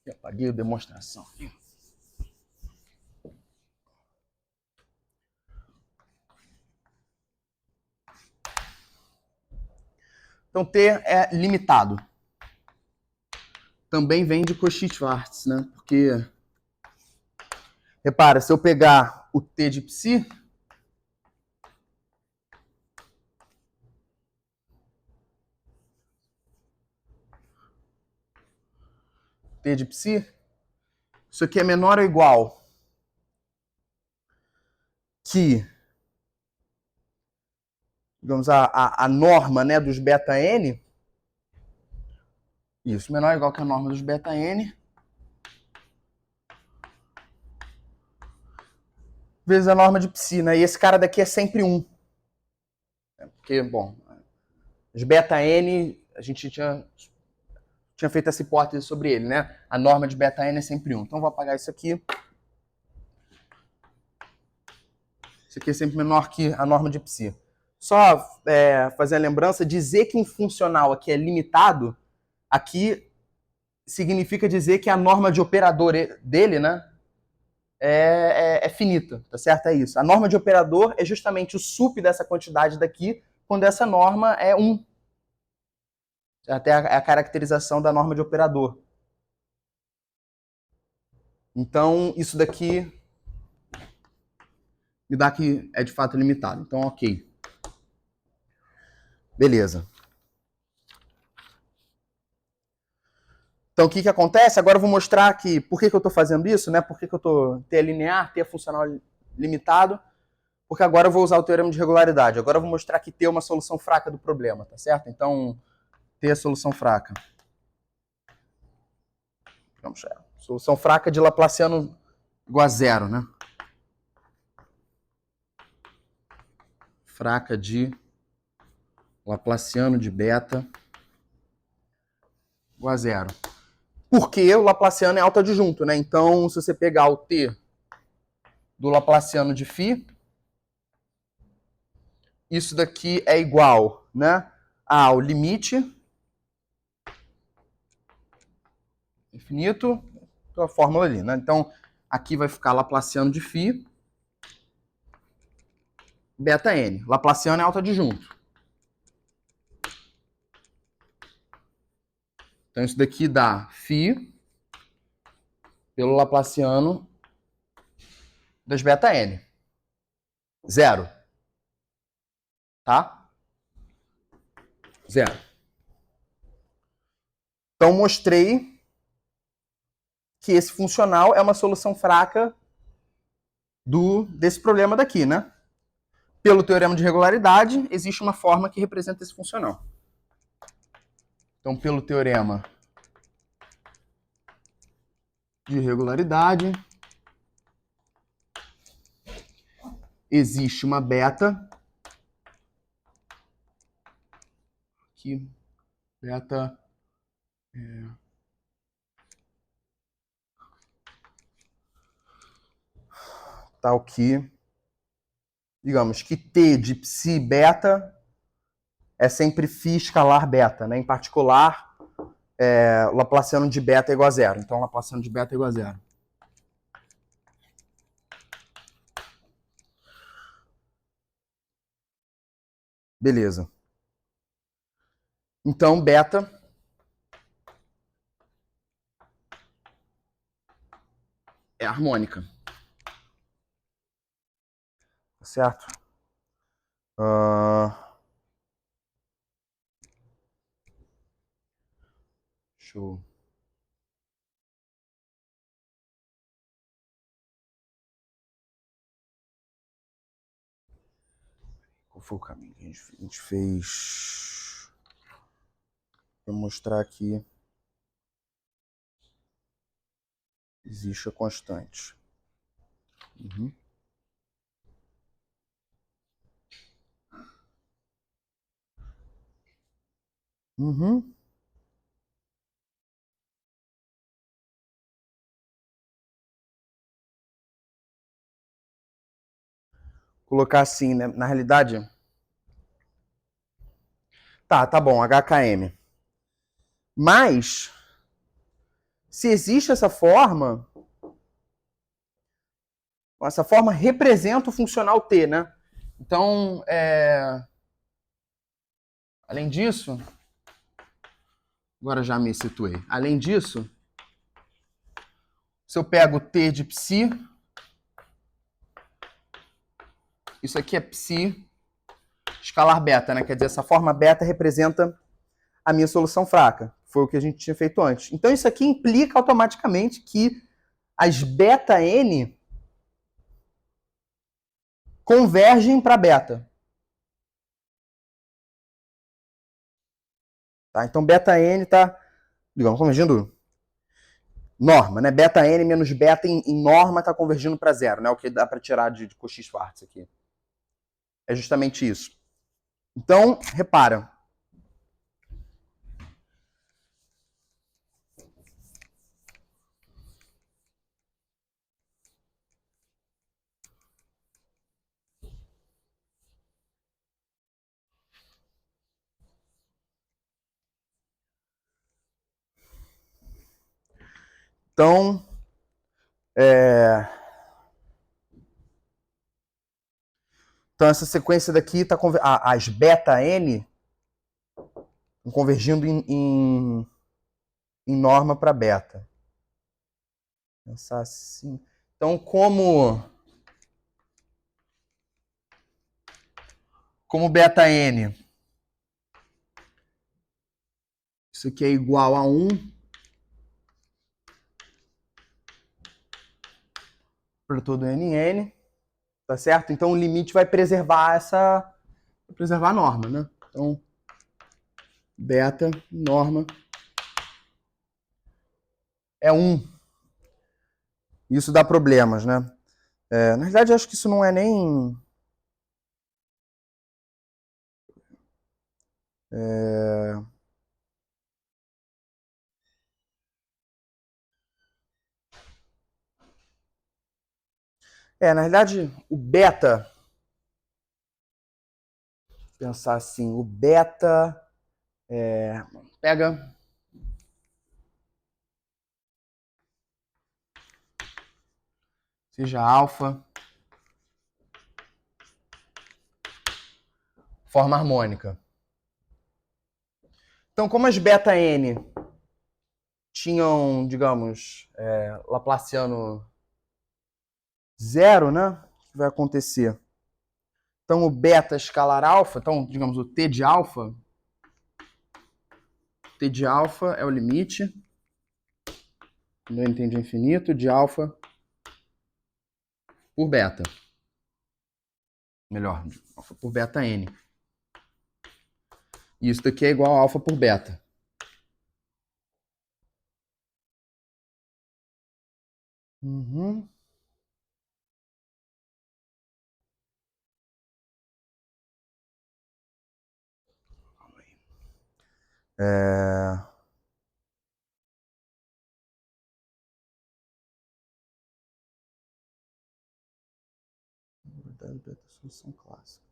Eu apaguei a demonstração. Então, T é limitado. Também vem de Cauchy-Schwarz, né? Porque, repara, se eu pegar o T de psi, T de psi, isso aqui é menor ou igual que, digamos, a norma, né, dos beta n. Isso, menor ou igual que a norma dos beta n vezes a norma de psi, né? E esse cara daqui é sempre 1. Porque, bom, os beta n, a gente tinha feito essa hipótese sobre ele, né? A norma de beta n é sempre 1. Então, vou apagar isso aqui. Isso aqui é sempre menor que a norma de psi. Só fazer a lembrança, dizer que um funcional aqui é limitado, aqui significa dizer que a norma de operador dele, né, é finita, tá certo? É isso. A norma de operador é justamente o sup dessa quantidade daqui, quando essa norma é 1. Até a caracterização da norma de operador. Então, isso daqui me dá que é de fato limitado. Então, ok. Beleza. Então, o que acontece? Agora eu vou mostrar aqui por que eu estou fazendo isso, né? Por que eu estou T linear, T funcional limitado, porque agora eu vou usar o teorema de regularidade. Agora eu vou mostrar que T é uma solução fraca do problema, tá certo? Então, T é a solução fraca. Vamos ver. Solução fraca de Laplaciano igual a zero, né? Fraca de Laplaciano de beta igual a zero. Porque o Laplaciano é autoadjunto, né? Então, se você pegar o T do Laplaciano de φ, isso daqui é igual, né, ao limite infinito, a fórmula ali, né? Então, aqui vai ficar Laplaciano de φ, beta n. Laplaciano é autoadjunto. Então, isso daqui dá φ pelo Laplaciano das beta n. Zero. Tá? Zero. Então, mostrei que esse funcional é uma solução fraca desse problema daqui, né? Pelo teorema de regularidade, existe uma forma que representa esse funcional. Então, pelo teorema de regularidade, existe uma beta, aqui, beta tal que, digamos que T de psi beta é sempre φ escalar beta, né? Em particular, o Laplaciano de beta é igual a zero. Então, Laplaciano de beta é igual a zero. Beleza. Então, beta é harmônica. Certo? Show. Qual foi o caminho que a gente fez? Vou mostrar aqui. Existe a constante. Uhum. Uhum. Colocar assim, né? Na realidade. Tá bom, HKM. Mas, se existe essa forma representa o funcional T, né? Então, além disso, agora já me situei. Além disso, se eu pego T de psi, isso aqui é psi escalar beta, né? Quer dizer, essa forma beta representa a minha solução fraca. Foi o que a gente tinha feito antes. Então, isso aqui implica automaticamente que as beta N convergem para beta. Tá? Então, beta N está, digamos, convergindo norma, né? Beta N menos beta em norma está convergindo para zero, né? O que dá para tirar de Cauchy-Schwarz aqui. É justamente isso. Então, repara. Então, então essa sequência daqui está as beta N estão convergindo em norma para beta. Pensar assim. Então, como beta N, isso aqui é igual a 1 para todo NN, tá certo? Então o limite vai preservar a norma, né? Então, beta, norma, é 1. Isso dá problemas, né? Na verdade, eu acho que isso não é nem... na realidade, o beta... Pensar assim, o beta... pega... Seja alfa... Forma harmônica. Então, como as beta N tinham, digamos, Laplaciano zero, né? O que vai acontecer? Então, o beta escalar alfa, então, digamos, o T de alfa é o limite, no n tende a infinito, de alfa por beta. Melhor, alfa por beta N. E isso daqui é igual a alfa por beta. Uhum. Beta solução clássica.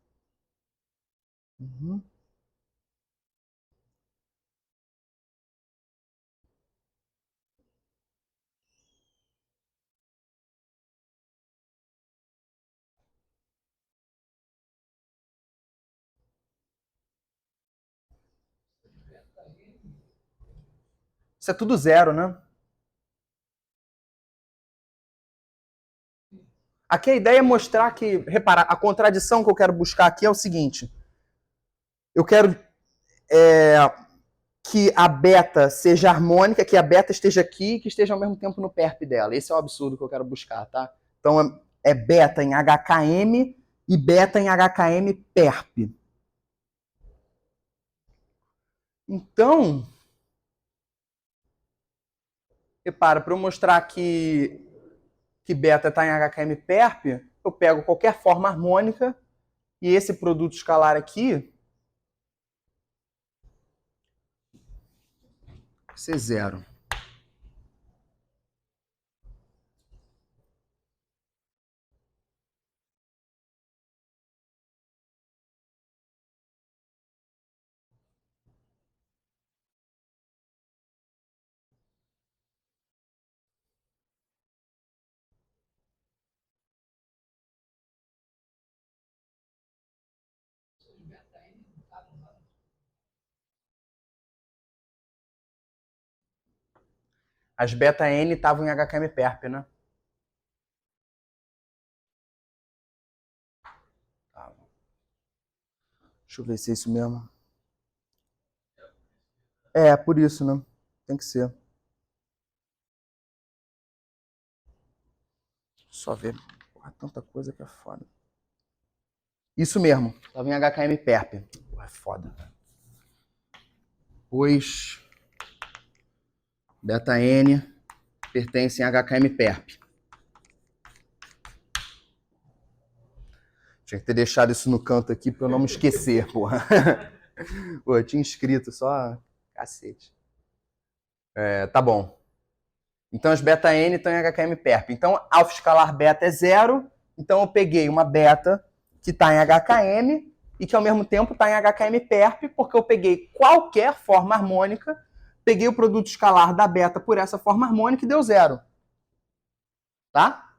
Uhum. Isso é tudo zero, né? Aqui a ideia é mostrar que, repara, a contradição que eu quero buscar aqui é o seguinte. Eu quero que a beta seja harmônica, que a beta esteja aqui e que esteja ao mesmo tempo no perp dela. Esse é o absurdo que eu quero buscar, tá? Então é beta em HKM e beta em HKM perp. Então, Repara, para eu mostrar que beta está em HKM perp, eu pego qualquer forma harmônica e esse produto escalar aqui vai ser zero. As beta N estavam em HKM perp, né? Deixa eu ver se é isso mesmo. É, por isso, né? Tem que ser. Só ver. Porra, tanta coisa que é foda. Isso mesmo. Tava em HKM perp. Porra, é foda. Pois beta N pertence em HKM perp. Tinha que ter deixado isso no canto aqui pra eu não me esquecer, porra. Pô, eu tinha escrito só... Cacete. Tá bom. Então as beta N estão em HKM perp. Então alfa escalar beta é zero. Então eu peguei uma beta que está em HKM e que ao mesmo tempo está em HKM perp, porque eu peguei qualquer forma harmônica, peguei o produto escalar da beta por essa forma harmônica e deu zero. Tá?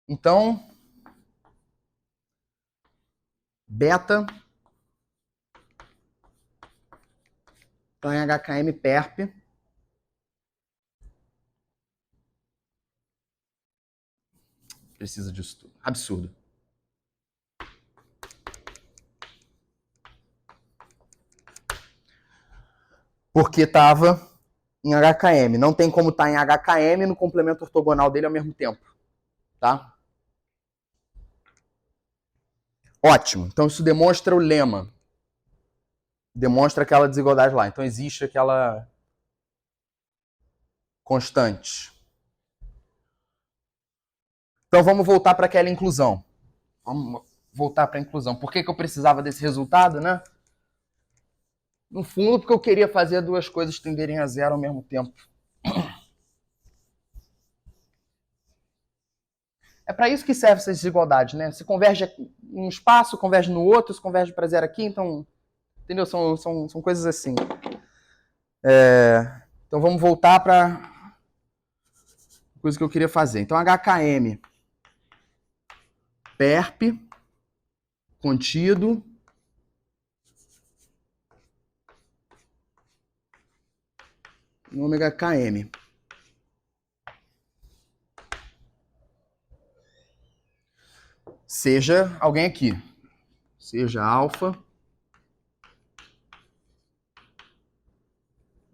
Então, beta está em HKM perp. Precisa disso tudo. Absurdo. Porque estava em HKM. Não tem como estar em HKM no complemento ortogonal dele ao mesmo tempo. Tá? Ótimo. Então isso demonstra o lema. Demonstra aquela desigualdade lá. Então existe aquela constante. Então vamos voltar para aquela inclusão. Vamos voltar para a inclusão. Por que eu precisava desse resultado, né? No fundo, porque eu queria fazer duas coisas tenderem a zero ao mesmo tempo. É para isso que serve essa desigualdade, né? Se converge em um espaço, converge no outro, se converge para zero aqui, então... Entendeu? São coisas assim. Então vamos voltar para coisa que eu queria fazer. Então HKM perp contido no ômega km. Seja alguém aqui. Seja alfa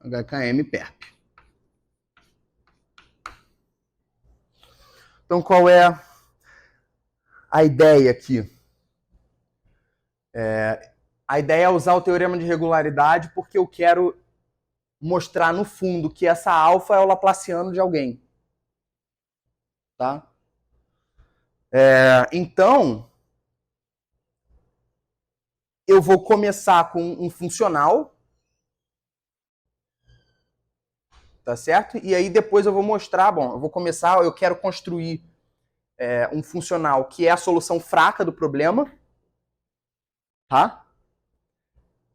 HKM perp. Então qual é a ideia aqui? A ideia é usar o teorema de regularidade porque eu quero mostrar no fundo que essa alfa é o laplaciano de alguém. Tá? Então, eu vou começar com um funcional, tá certo? E aí depois eu vou mostrar, bom, eu vou começar, eu quero construir um funcional que é a solução fraca do problema, tá?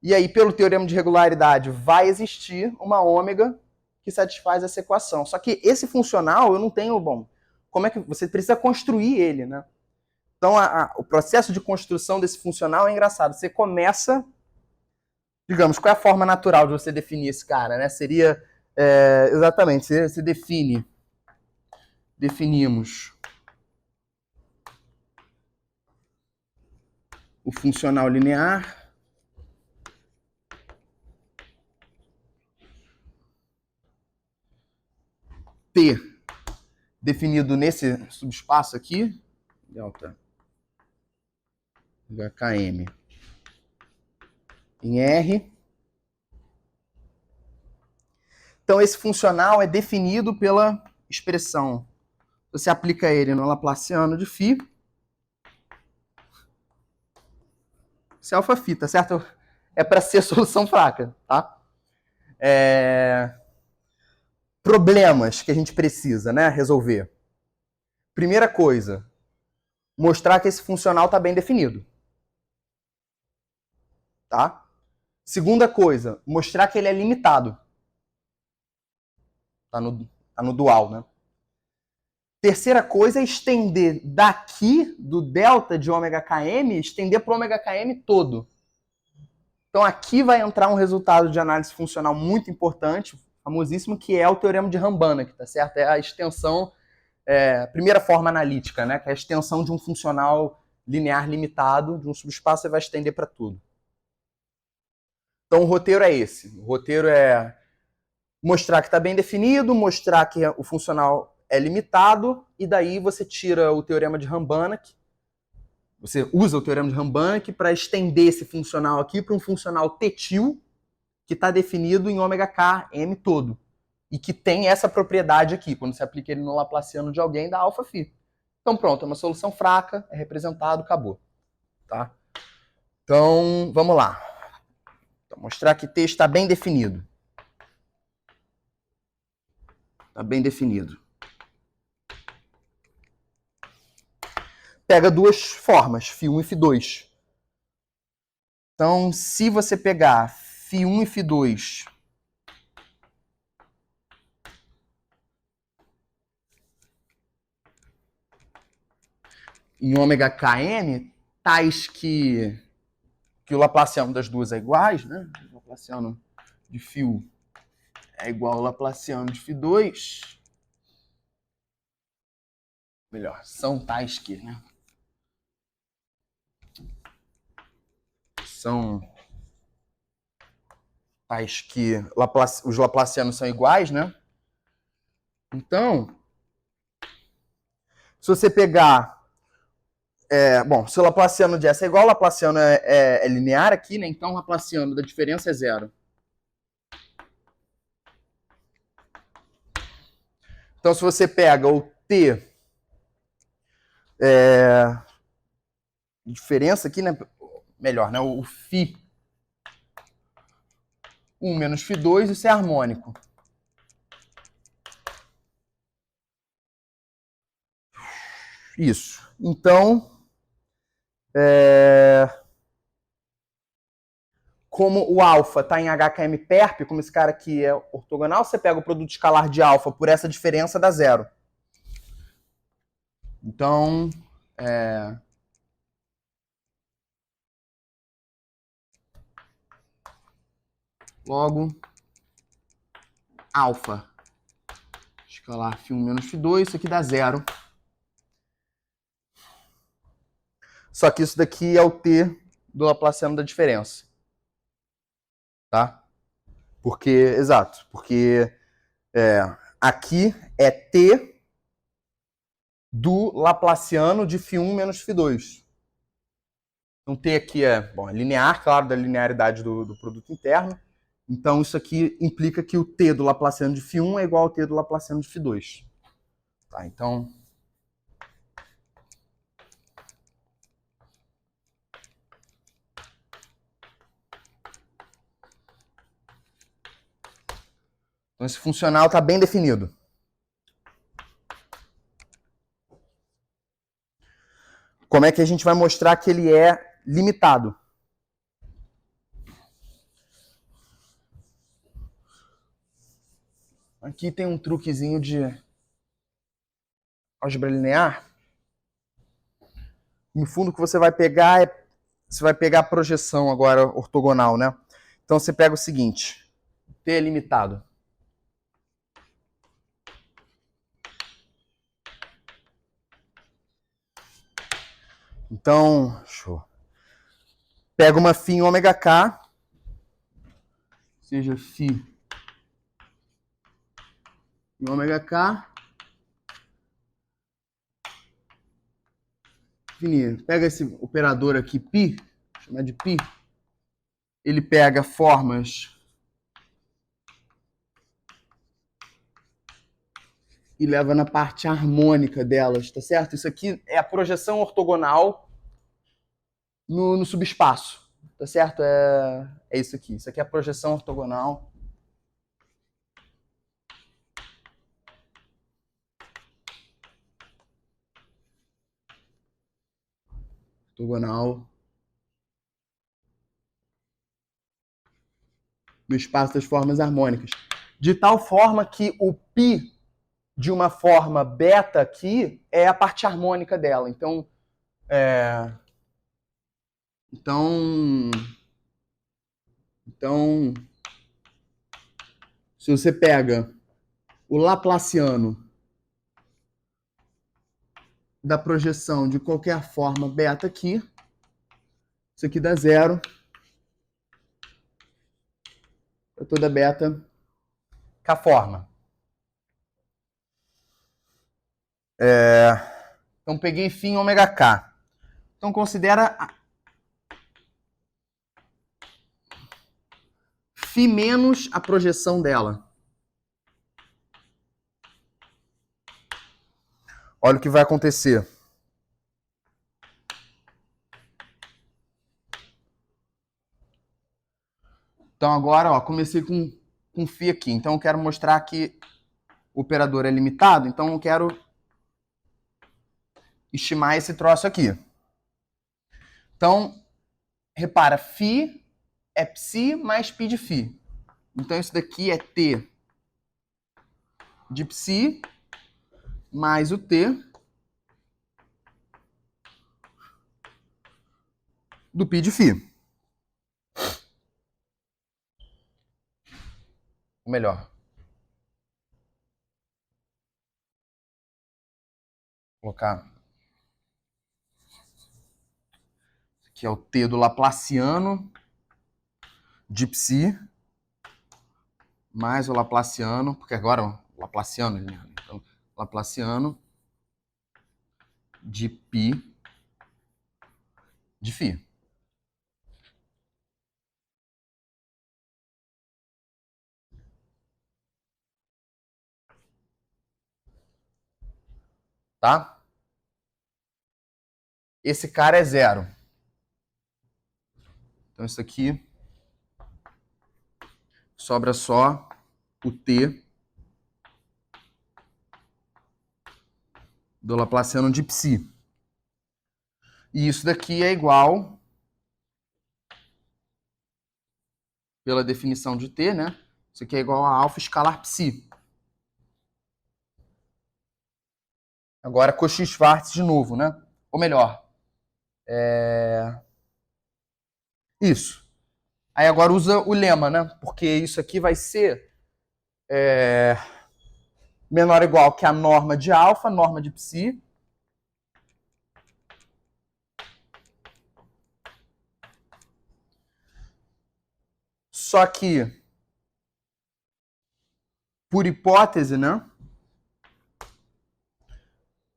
E aí, pelo teorema de regularidade, vai existir uma ômega que satisfaz essa equação. Só que esse funcional, eu não tenho, bom, como é que você precisa construir ele, né? Então, o processo de construção desse funcional é engraçado. Você começa, digamos, qual é a forma natural de você definir esse cara, né? Seria, exatamente, você definimos o funcional linear T definido nesse subespaço aqui, delta HKM em R, Então, esse funcional é definido pela expressão. Você aplica ele no Laplaciano de φ. Isso é alfa-φ, tá certo? É para ser solução fraca, tá? Problemas que a gente precisa, né, resolver. Primeira coisa, mostrar que esse funcional está bem definido. Tá? Segunda coisa, mostrar que ele é limitado. Tá no dual, né? Terceira coisa é estender daqui do delta de ômega km, estender para o ômega km todo. Então aqui vai entrar um resultado de análise funcional muito importante, famosíssimo, que é o teorema de Rambanach, tá certo? É a extensão, primeira forma analítica, né? Que é a extensão de um funcional linear limitado de um subespaço, você vai estender para tudo. Então o roteiro é esse. O roteiro é mostrar que está bem definido, mostrar que o funcional é limitado, e daí você tira o teorema de Rambanach, você usa o teorema de Rambanach para estender esse funcional aqui para um funcional tetil que está definido em ômega k m todo. E que tem essa propriedade aqui. Quando você aplica ele no Laplaciano de alguém, dá alfa-φ. Então pronto, é uma solução fraca, é representado, acabou. Tá? Então, vamos lá. Vou mostrar que T está bem definido. Está bem definido. Pega duas formas, φ1 e φ2. Então, se você pegar φ1 e φ2 em ômega km, tais que o Laplaciano das duas é iguais, né? O Laplaciano de φ1 é igual ao Laplaciano de φ2. Melhor, são tais que, né? São tais que os Laplacianos são iguais, né? Então, se você pegar... se o Laplaciano de S é igual, o Laplaciano é linear aqui, né? Então o Laplaciano da diferença é zero. Então, se você pega o T... diferença aqui, né? Melhor, né? O φ1 menos φ2, isso é harmônico. Isso. Então, como o alfa está em HKM perp, como esse cara aqui é ortogonal, você pega o produto escalar de alfa por essa diferença, dá zero. Então, logo, alfa escalar φ1 menos φ2, isso aqui dá zero. Só que isso daqui é o T do Laplaciano da diferença. Tá? Porque aqui é T do Laplaciano de φ1 menos φ2. Então T aqui é linear, claro, da linearidade do produto interno. Então isso aqui implica que o T do Laplaciano de φ1 é igual ao T do Laplaciano de φ2. Tá, então esse funcional está bem definido. Como é que a gente vai mostrar que ele é limitado? Aqui tem um truquezinho de álgebra linear. No fundo, o que você vai pegar a projeção agora ortogonal, né? Então você pega o seguinte: T é limitado. Então, pega uma φ em ômega k, seja φ em ômega k, pega esse operador aqui, π, chamar de π, ele pega formas e leva na parte harmônica delas, tá certo? Isso aqui é a projeção ortogonal no subespaço, tá certo? É isso aqui. Isso aqui é a projeção ortogonal. Ortogonal no espaço das formas harmônicas. De tal forma que o π de uma forma beta aqui é a parte harmônica dela. Então, se você pega o laplaciano da projeção de qualquer forma beta aqui, isso aqui dá zero para toda beta com a forma. Então, peguei φ em ômega k. Então, considera φ menos a projeção dela. Olha o que vai acontecer. Então, agora, ó, comecei com φ aqui. Então, eu quero mostrar que o operador é limitado. Então, eu quero estimar esse troço aqui. Então, repara, φ é psi mais π de φ. Então, isso daqui é t de psi mais o t do π de φ. Ou melhor, vou colocar que é o t do laplaciano de psi mais o laplaciano, porque agora o laplaciano, então, laplaciano de π de φ. Tá? Esse cara é zero. Então isso aqui sobra só o t do laplaciano de psi. E isso daqui é igual, pela definição de t, né? Isso aqui é igual a alfa escalar psi. Agora Cauchy-Schwarz de novo, né? Ou melhor, isso. Aí agora usa o lema, né? Porque isso aqui vai ser menor ou igual que a norma de alfa, norma de psi. Só que, por hipótese, né?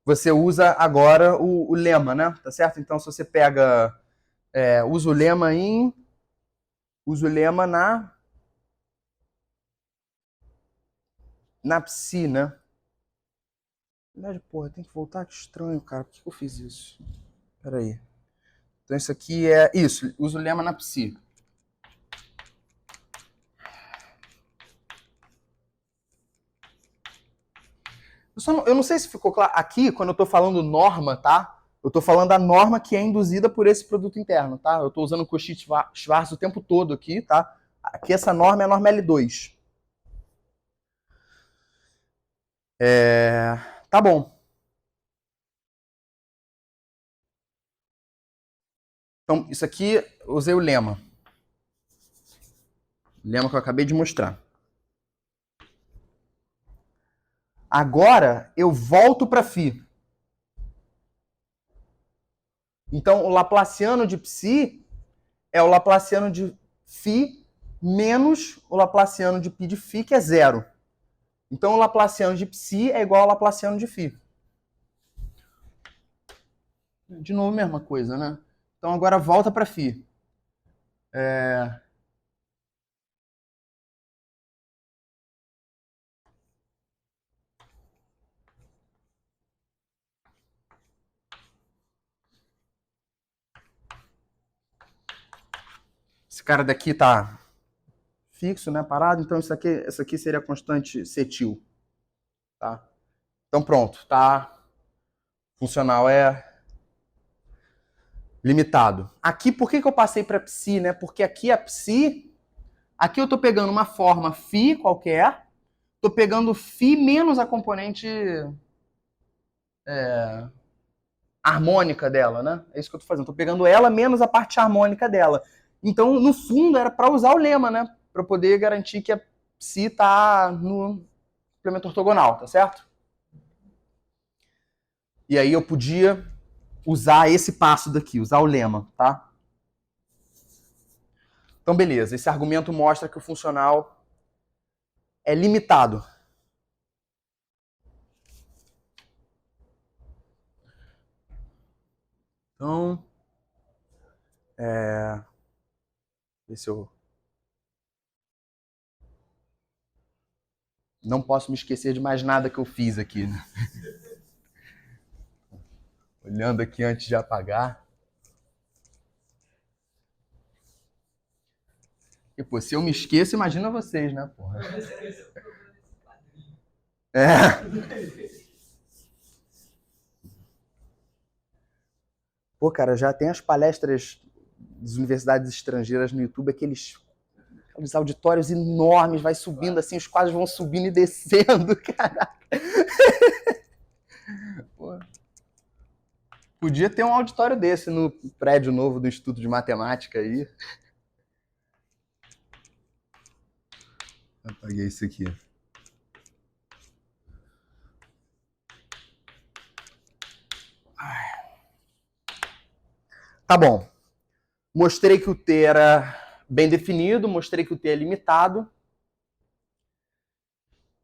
Você usa agora o lema, né? Tá certo? Então, se você pega, usa o lema na psi, né? Na verdade, porra, tem que voltar, que estranho, cara. Por que eu fiz isso? Peraí. Então, isso aqui é isso. Usa o lema na psi. Eu não sei se ficou claro. Aqui, quando eu estou falando norma, tá? Eu estou falando a norma que é induzida por esse produto interno, tá? Eu estou usando o Cauchy-Schwarz o tempo todo aqui, tá? Aqui essa norma é a norma L2. Tá bom. Então, isso aqui, eu usei o lema. O lema que eu acabei de mostrar. Agora, eu volto para φ. Então, o laplaciano de psi é o laplaciano de φ menos o laplaciano de π de φ, que é zero. Então, o laplaciano de psi é igual ao laplaciano de φ. De novo, mesma coisa, né? Então, agora volta para φ. Esse cara daqui tá fixo, né, parado, então isso aqui seria a constante cetil, tá? Então pronto, tá funcional é limitado. Aqui, por que eu passei para psi, né? Porque aqui a psi, aqui eu estou pegando uma forma φ qualquer, estou pegando φ menos a componente harmônica dela, né? É isso que eu estou fazendo. Estou pegando ela menos a parte harmônica dela. Então, no fundo, era para usar o lema, né? Para poder garantir que a psi está no complemento ortogonal, tá certo? E aí eu podia usar esse passo daqui, usar o lema, tá? Então, beleza. Esse argumento mostra que o funcional é limitado. Então, ver se eu não posso me esquecer de mais nada que eu fiz aqui, né? Olhando aqui antes de apagar. E, pô, se eu me esqueço, imagina vocês, né, porra? Pô, cara, já tem as palestras das universidades estrangeiras no YouTube, aqueles auditórios enormes, vai subindo assim, os quadros vão subindo e descendo, caraca. Pô. Podia ter um auditório desse no prédio novo do Instituto de Matemática aí. Apaguei isso aqui. Tá bom. Mostrei que o T era bem definido, mostrei que o T é limitado.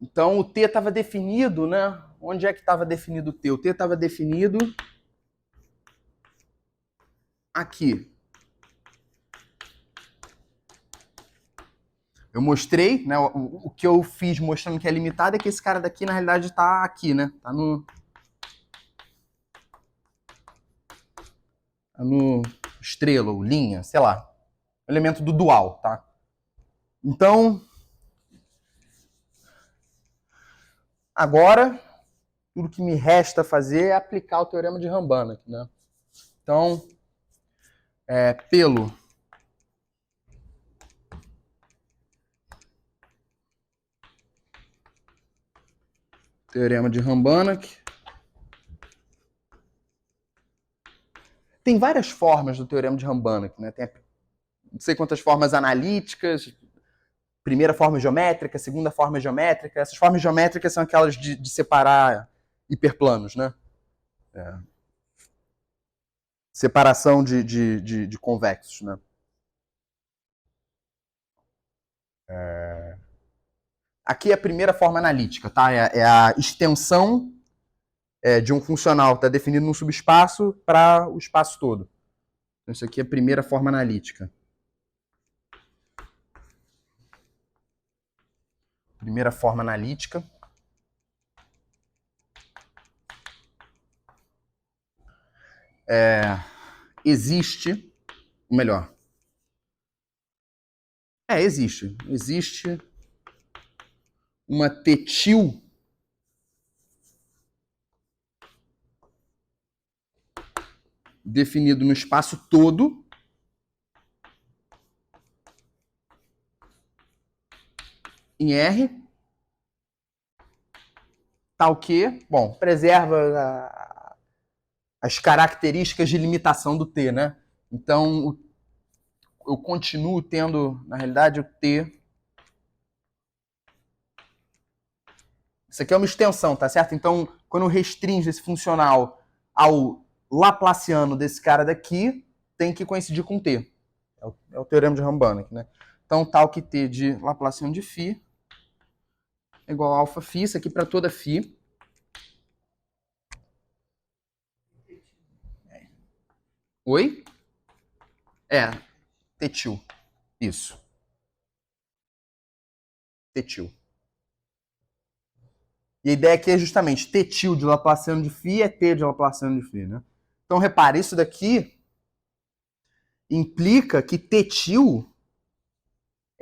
Então, o T estava definido, né? Onde é que estava definido o T? O T estava definido aqui. Eu mostrei, né? O que eu fiz mostrando que é limitado é que esse cara daqui, na realidade, está aqui, né? Tá no estrela ou linha, sei lá. Elemento do dual, tá? Então, agora, tudo que me resta fazer é aplicar o teorema de Rambanach, né? Então, pelo teorema de Rambanach, tem várias formas do teorema de Rambanach, né? Tem não sei quantas formas analíticas, primeira forma geométrica, segunda forma geométrica. Essas formas geométricas são aquelas de separar hiperplanos, né? Separação de convexos, né? Aqui é a primeira forma analítica, tá? É a extensão de um funcional que está definido num subespaço para o espaço todo. Então, isso aqui é a primeira forma analítica. Primeira forma analítica. Existe, ou melhor, existe uma tetil definido no espaço todo em R, tal que, bom, preserva as características de limitação do T, né? Então, eu continuo tendo, na realidade, o T. Isso aqui é uma extensão, tá certo? Então, quando eu restringo esse funcional ao laplaciano desse cara daqui, tem que coincidir com T. É o teorema de Rambanach, né? Então, tal que T de laplaciano de φ é igual a alfa φ, isso aqui para toda φ. Oi? Tetil. Isso. Tetil. E a ideia aqui é justamente tetil de laplaciano de φ é T de laplaciano de φ, né? Então, repare, isso daqui implica que tetil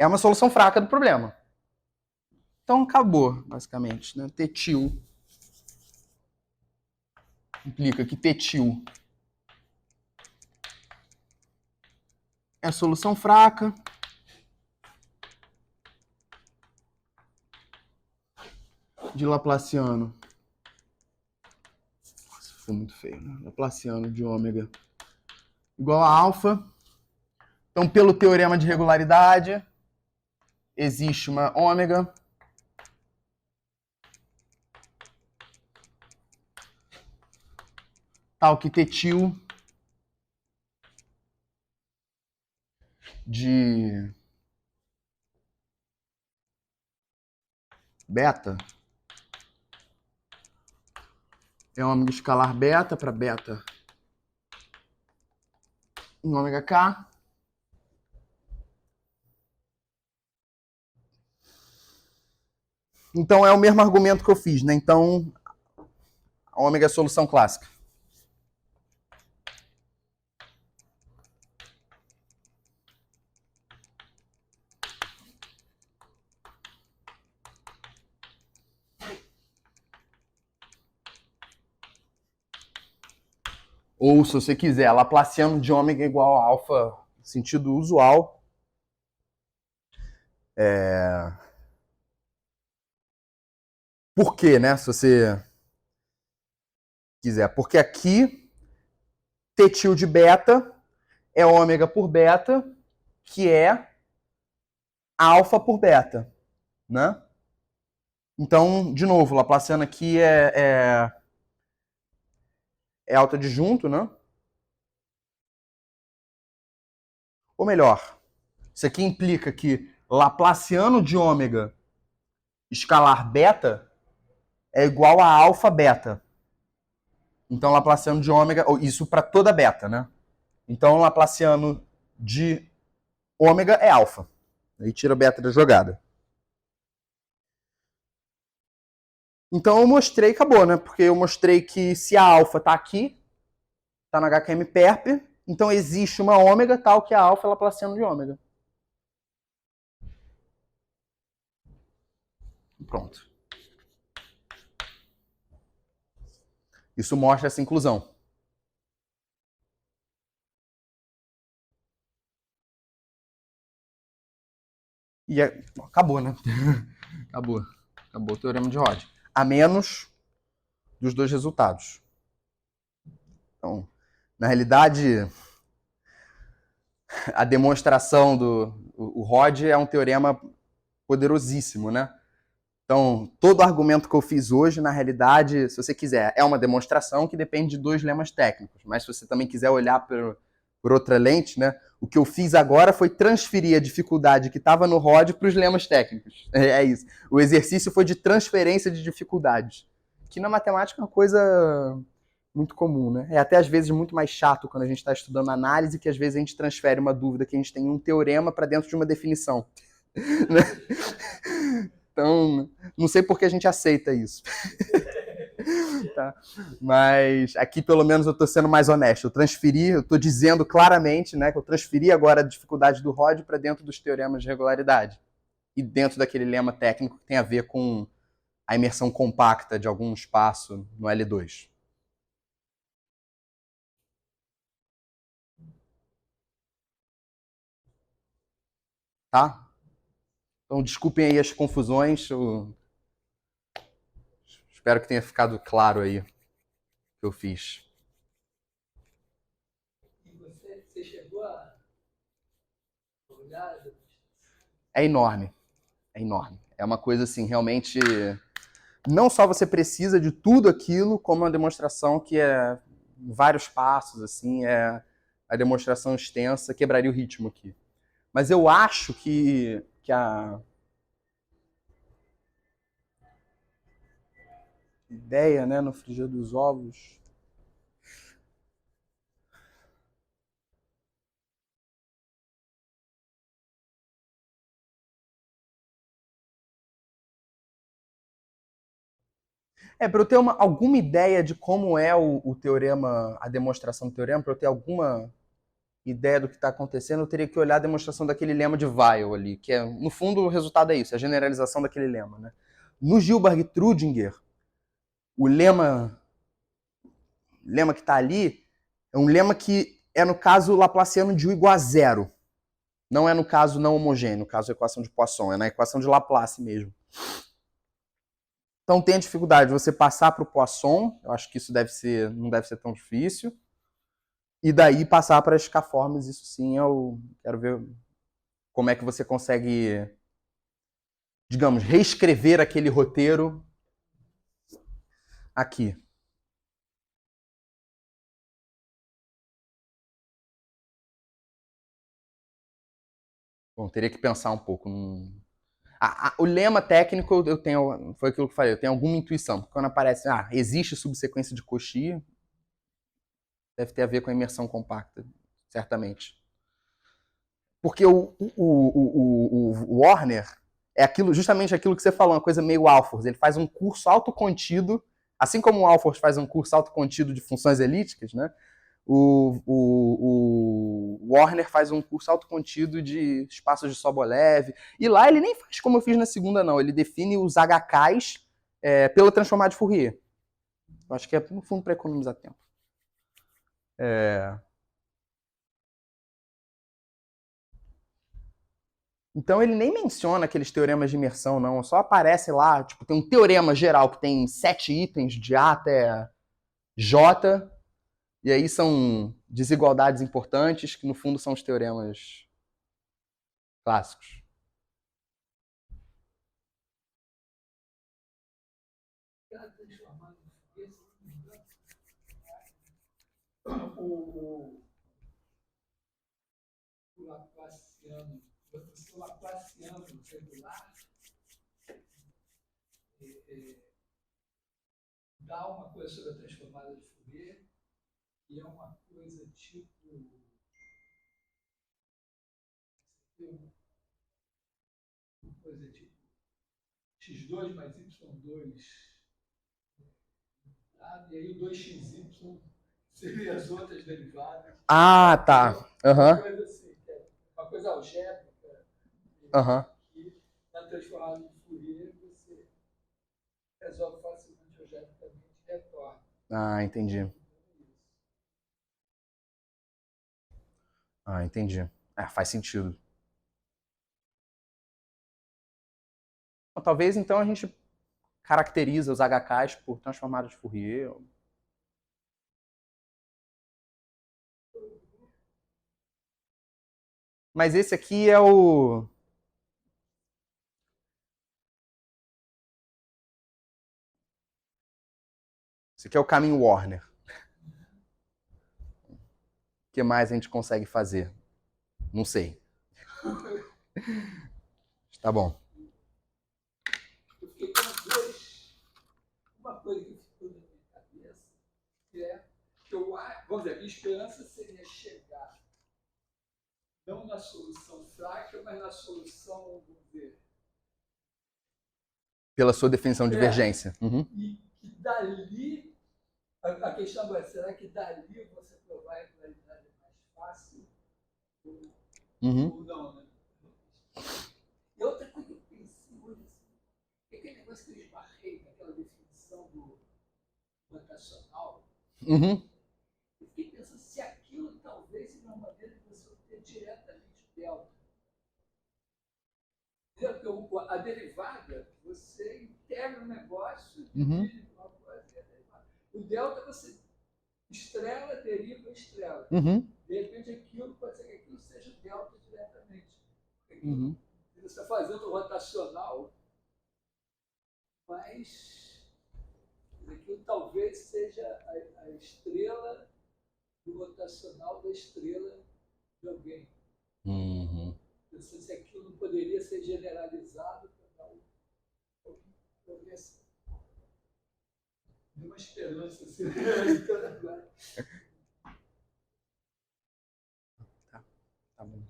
É uma solução fraca do problema. Então acabou, basicamente, né? Tetil implica que tetil é solução fraca de Laplaciano. Nossa, ficou muito feio, né? Laplaciano de ômega igual a alfa. Então, pelo teorema de regularidade, existe uma ômega tal que tetil de beta é ômega escalar beta para beta em ômega k. Então é o mesmo argumento que eu fiz, né? Então a ômega é a solução clássica. Ou, se você quiser, Laplaciano de ômega igual a alfa, sentido usual. Por quê, né? Se você quiser. Porque aqui, tetil de beta é ômega por beta, que é alfa por beta, né? Então, de novo, Laplaciano aqui é autoadjunto, né? Ou melhor, isso aqui implica que Laplaciano de ômega escalar beta é igual a alfa beta. Então, Laplaciano de ômega, isso para toda beta, né? Então, Laplaciano de ômega é alfa. Aí tira beta da jogada. Então, eu mostrei, acabou, né? Porque eu mostrei que se a alfa está aqui, está no HQM perp, então existe uma ômega tal que a alfa é Laplaciano de ômega. Pronto. Isso mostra essa inclusão. E acabou, né? Acabou. Acabou o teorema de Rod. A menos dos dois resultados. Então, na realidade, a demonstração o Rod é um teorema poderosíssimo, né? Então, todo argumento que eu fiz hoje, na realidade, se você quiser, é uma demonstração que depende de dois lemas técnicos. Mas se você também quiser olhar por outra lente, né? O que eu fiz agora foi transferir a dificuldade que estava no ROD para os lemas técnicos. É isso. O exercício foi de transferência de dificuldades, que na matemática é uma coisa muito comum, né? É até às vezes muito mais chato quando a gente está estudando análise, que às vezes a gente transfere uma dúvida que a gente tem em um teorema para dentro de uma definição. Então, não sei por que a gente aceita isso. Tá? Mas aqui, pelo menos, eu estou sendo mais honesto. Eu estou dizendo claramente, né, que eu transferi agora a dificuldade do Rod para dentro dos teoremas de regularidade. E dentro daquele lema técnico que tem a ver com a imersão compacta de algum espaço no L2. Tá? Então, desculpem aí as confusões. Eu espero que tenha ficado claro aí o que eu fiz. E você chegou a olhar? É enorme. É enorme. É uma coisa assim, realmente. Não só você precisa de tudo aquilo, como uma demonstração que é vários passos, assim, é a demonstração extensa, quebraria o ritmo aqui. Mas eu acho que a ideia, né, no frigir dos ovos. Para eu ter alguma ideia de como é o teorema, a demonstração do teorema, para eu ter alguma ideia do que está acontecendo, eu teria que olhar a demonstração daquele lema de Weil ali, que é, no fundo, o resultado é isso, é a generalização daquele lema. Né? No Gilbert-Trudinger, o lema que está ali é um lema que é, no caso, laplaciano de U igual a zero. Não é no caso não homogêneo, no caso da equação de Poisson, é na equação de Laplace mesmo. Então tem a dificuldade de você passar para o Poisson, eu acho que isso não deve ser tão difícil, e daí passar para as K-formas, isso sim eu quero ver como é que você consegue, digamos, reescrever aquele roteiro aqui. Bom, teria que pensar um pouco. O lema técnico eu tenho, foi aquilo que eu falei, eu tenho alguma intuição. Quando aparece, existe subsequência de Cauchy, deve ter a ver com a imersão compacta, certamente. Porque o Warner é justamente aquilo que você falou, uma coisa meio Alford. Ele faz um curso autocontido, assim como o Alford faz um curso autocontido de funções elípticas, né? O Warner faz um curso autocontido de espaços de Sobolev. E lá ele nem faz como eu fiz na segunda, não. Ele define os HKs pela transformada de Fourier. Eu acho que é, no fundo, para economizar tempo. Então ele nem menciona aqueles teoremas de imersão, não. Só aparece lá, tipo, tem um teorema geral que tem 7 itens de A até J, e aí são desigualdades importantes, que no fundo são os teoremas clássicos. O Laplaciano, o Laplaciano regular dá uma coisa sobre a transformada de Fourier, e é uma coisa tipo x2 mais y2, e aí o 2xy seria as outras derivadas. Ah, tá. Uma coisa assim, uma coisa algébrica, que na transformada de Fourier você resolve facilmente algebricamente e retorna. Ah, entendi. Entendi. Faz sentido. Talvez então a gente caracteriza os HKs por transformadas de Fourier. Mas esse aqui é o. Esse aqui é o caminho Warner. O que mais a gente consegue fazer? Não sei. Tá bom. Eu fiquei com dois. Uma coisa que ficou na minha cabeça, que é que eu, vamos dizer, a minha esperança seria chegar não na solução fraca, mas na solução, vamos dizer. Pela sua definição de divergência. Uhum. E dali, a questão é, será que dali você provar a regularidade mais fácil? Ou não, né? E outra coisa que eu pensei hoje, é aquele negócio que eu esbarrei naquela definição do rotacional. Eu fiquei pensando se aquilo talvez seja uma maneira de você obter diretamente o delta. Porque a derivada, você integra o negócio, divide uma coisa e a derivada. O delta você estrela, deriva, estrela. De repente aquilo pode ser que aquilo seja o delta diretamente. Você está fazendo o rotacional, mas aquilo talvez seja a estrela do rotacional da estrela de alguém. Pensando se aquilo não poderia ser generalizado para dar uma esperança assim. Tá bom.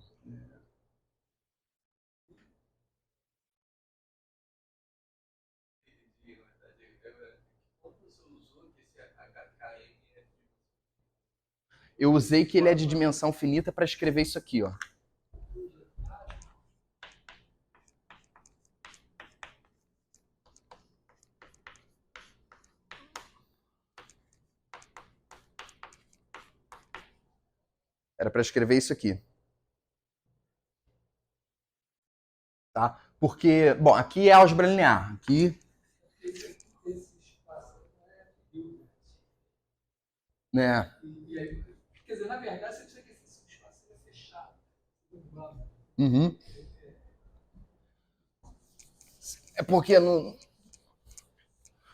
eu usei que ele é de dimensão finita para escrever isso aqui, ó. Era para escrever isso aqui. Tá? Porque, bom, aqui é álgebra linear. Aqui... Esse espaço é né? Quer dizer, na verdade, você precisa que esse espaço seja fechado. Uhum. É porque não...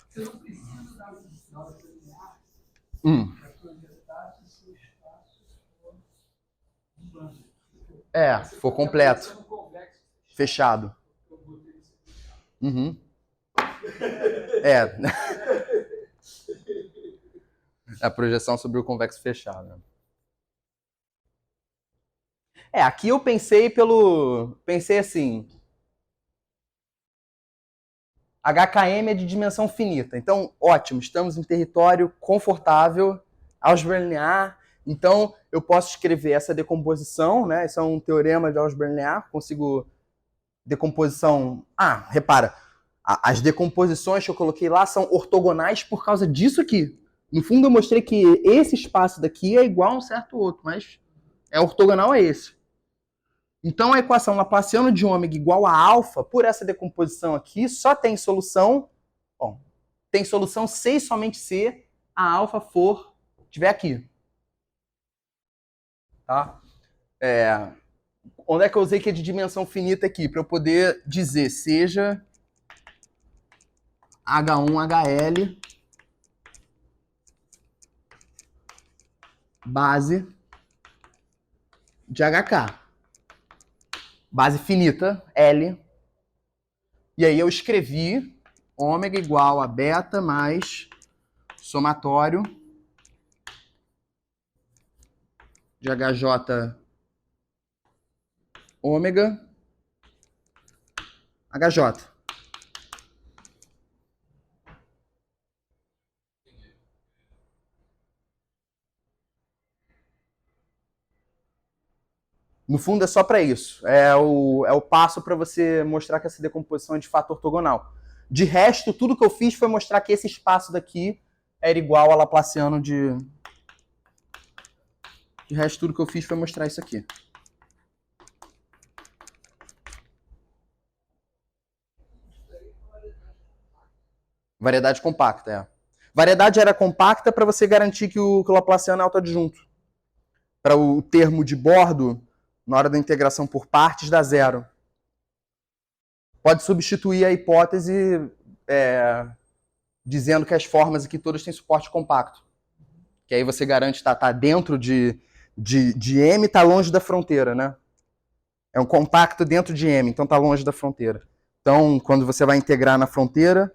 Você não precisa dar um álgebra linear para projetar que o seu espaço for for completo. Fechado. Uhum. A projeção sobre o convexo fechado. Aqui eu pensei assim, HKM é de dimensão finita. Então, ótimo, estamos em território confortável, álgebra linear. Então, eu posso escrever essa decomposição, né? Isso é um teorema de álgebra linear. Consigo decomposição... repara, as decomposições que eu coloquei lá são ortogonais por causa disso aqui. No fundo, eu mostrei que esse espaço daqui é igual a um certo outro, mas ortogonal a esse. Então, a equação laplaciana de ômega igual a alfa, por essa decomposição aqui, só tem solução... Bom, tem solução se e somente se a alfa estiver aqui. Tá? Onde é que eu usei que é de dimensão finita aqui? Para eu poder dizer, seja H1HL base de HK. Base finita, L. E aí eu escrevi ômega igual a beta mais somatório de HJ ômega HJ. No fundo é só para isso. É o passo para você mostrar que essa decomposição é de fato ortogonal. De resto, tudo que eu fiz foi mostrar que esse espaço daqui era igual a laplaciano de... De resto, tudo que eu fiz foi mostrar isso aqui. Variedade compacta, Variedade era compacta para você garantir que o laplaciano é autoadjunto. Para o termo de bordo, na hora da integração por partes, dá zero. Pode substituir a hipótese dizendo que as formas aqui todas têm suporte compacto. Que aí você garante que tá dentro de M, tá longe da fronteira, né? É um compacto dentro de M, então tá longe da fronteira. Então, quando você vai integrar na fronteira,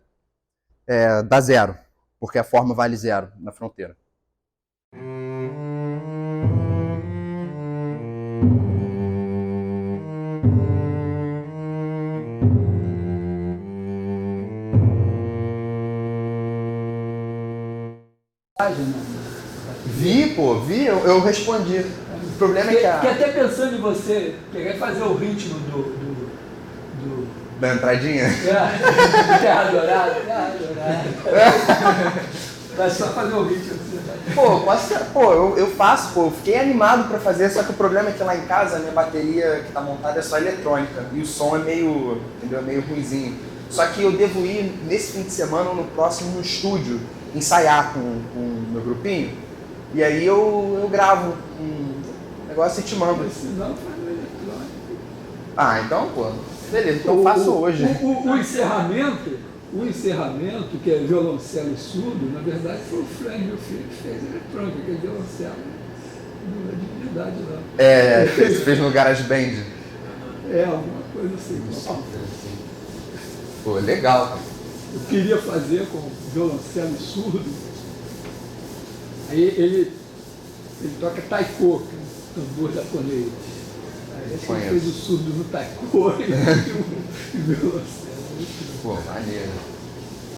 dá zero, porque a forma vale zero na fronteira. Vi, eu respondi. O problema é que Fiquei até pensando em você pegar e fazer o ritmo da entradinha? Terra Dourada. Vai só fazer o ritmo. Eu faço, eu fiquei animado pra fazer, só que o problema é que lá em casa a minha bateria que tá montada é só eletrônica e o som é meio ruinzinho. Só que eu devo ir nesse fim de semana ou no próximo no estúdio ensaiar com o meu grupinho e aí eu gravo um negócio e te mando. Não faz no eletrônico. Então, beleza, então eu faço hoje. O encerramento, que é violoncelo e surdo, na verdade foi o Frank, meu filho, que fez eletrônica, que é violoncelo. Não é dignidade, não. Você fez no GarageBand? Alguma coisa assim. Pô, legal. Eu queria fazer com violoncelo e surdo. Aí ele toca taiko, que é um tambor japonês. Aí acho que ele fez o surdo no taiko e o violoncelo. Pô, maneiro.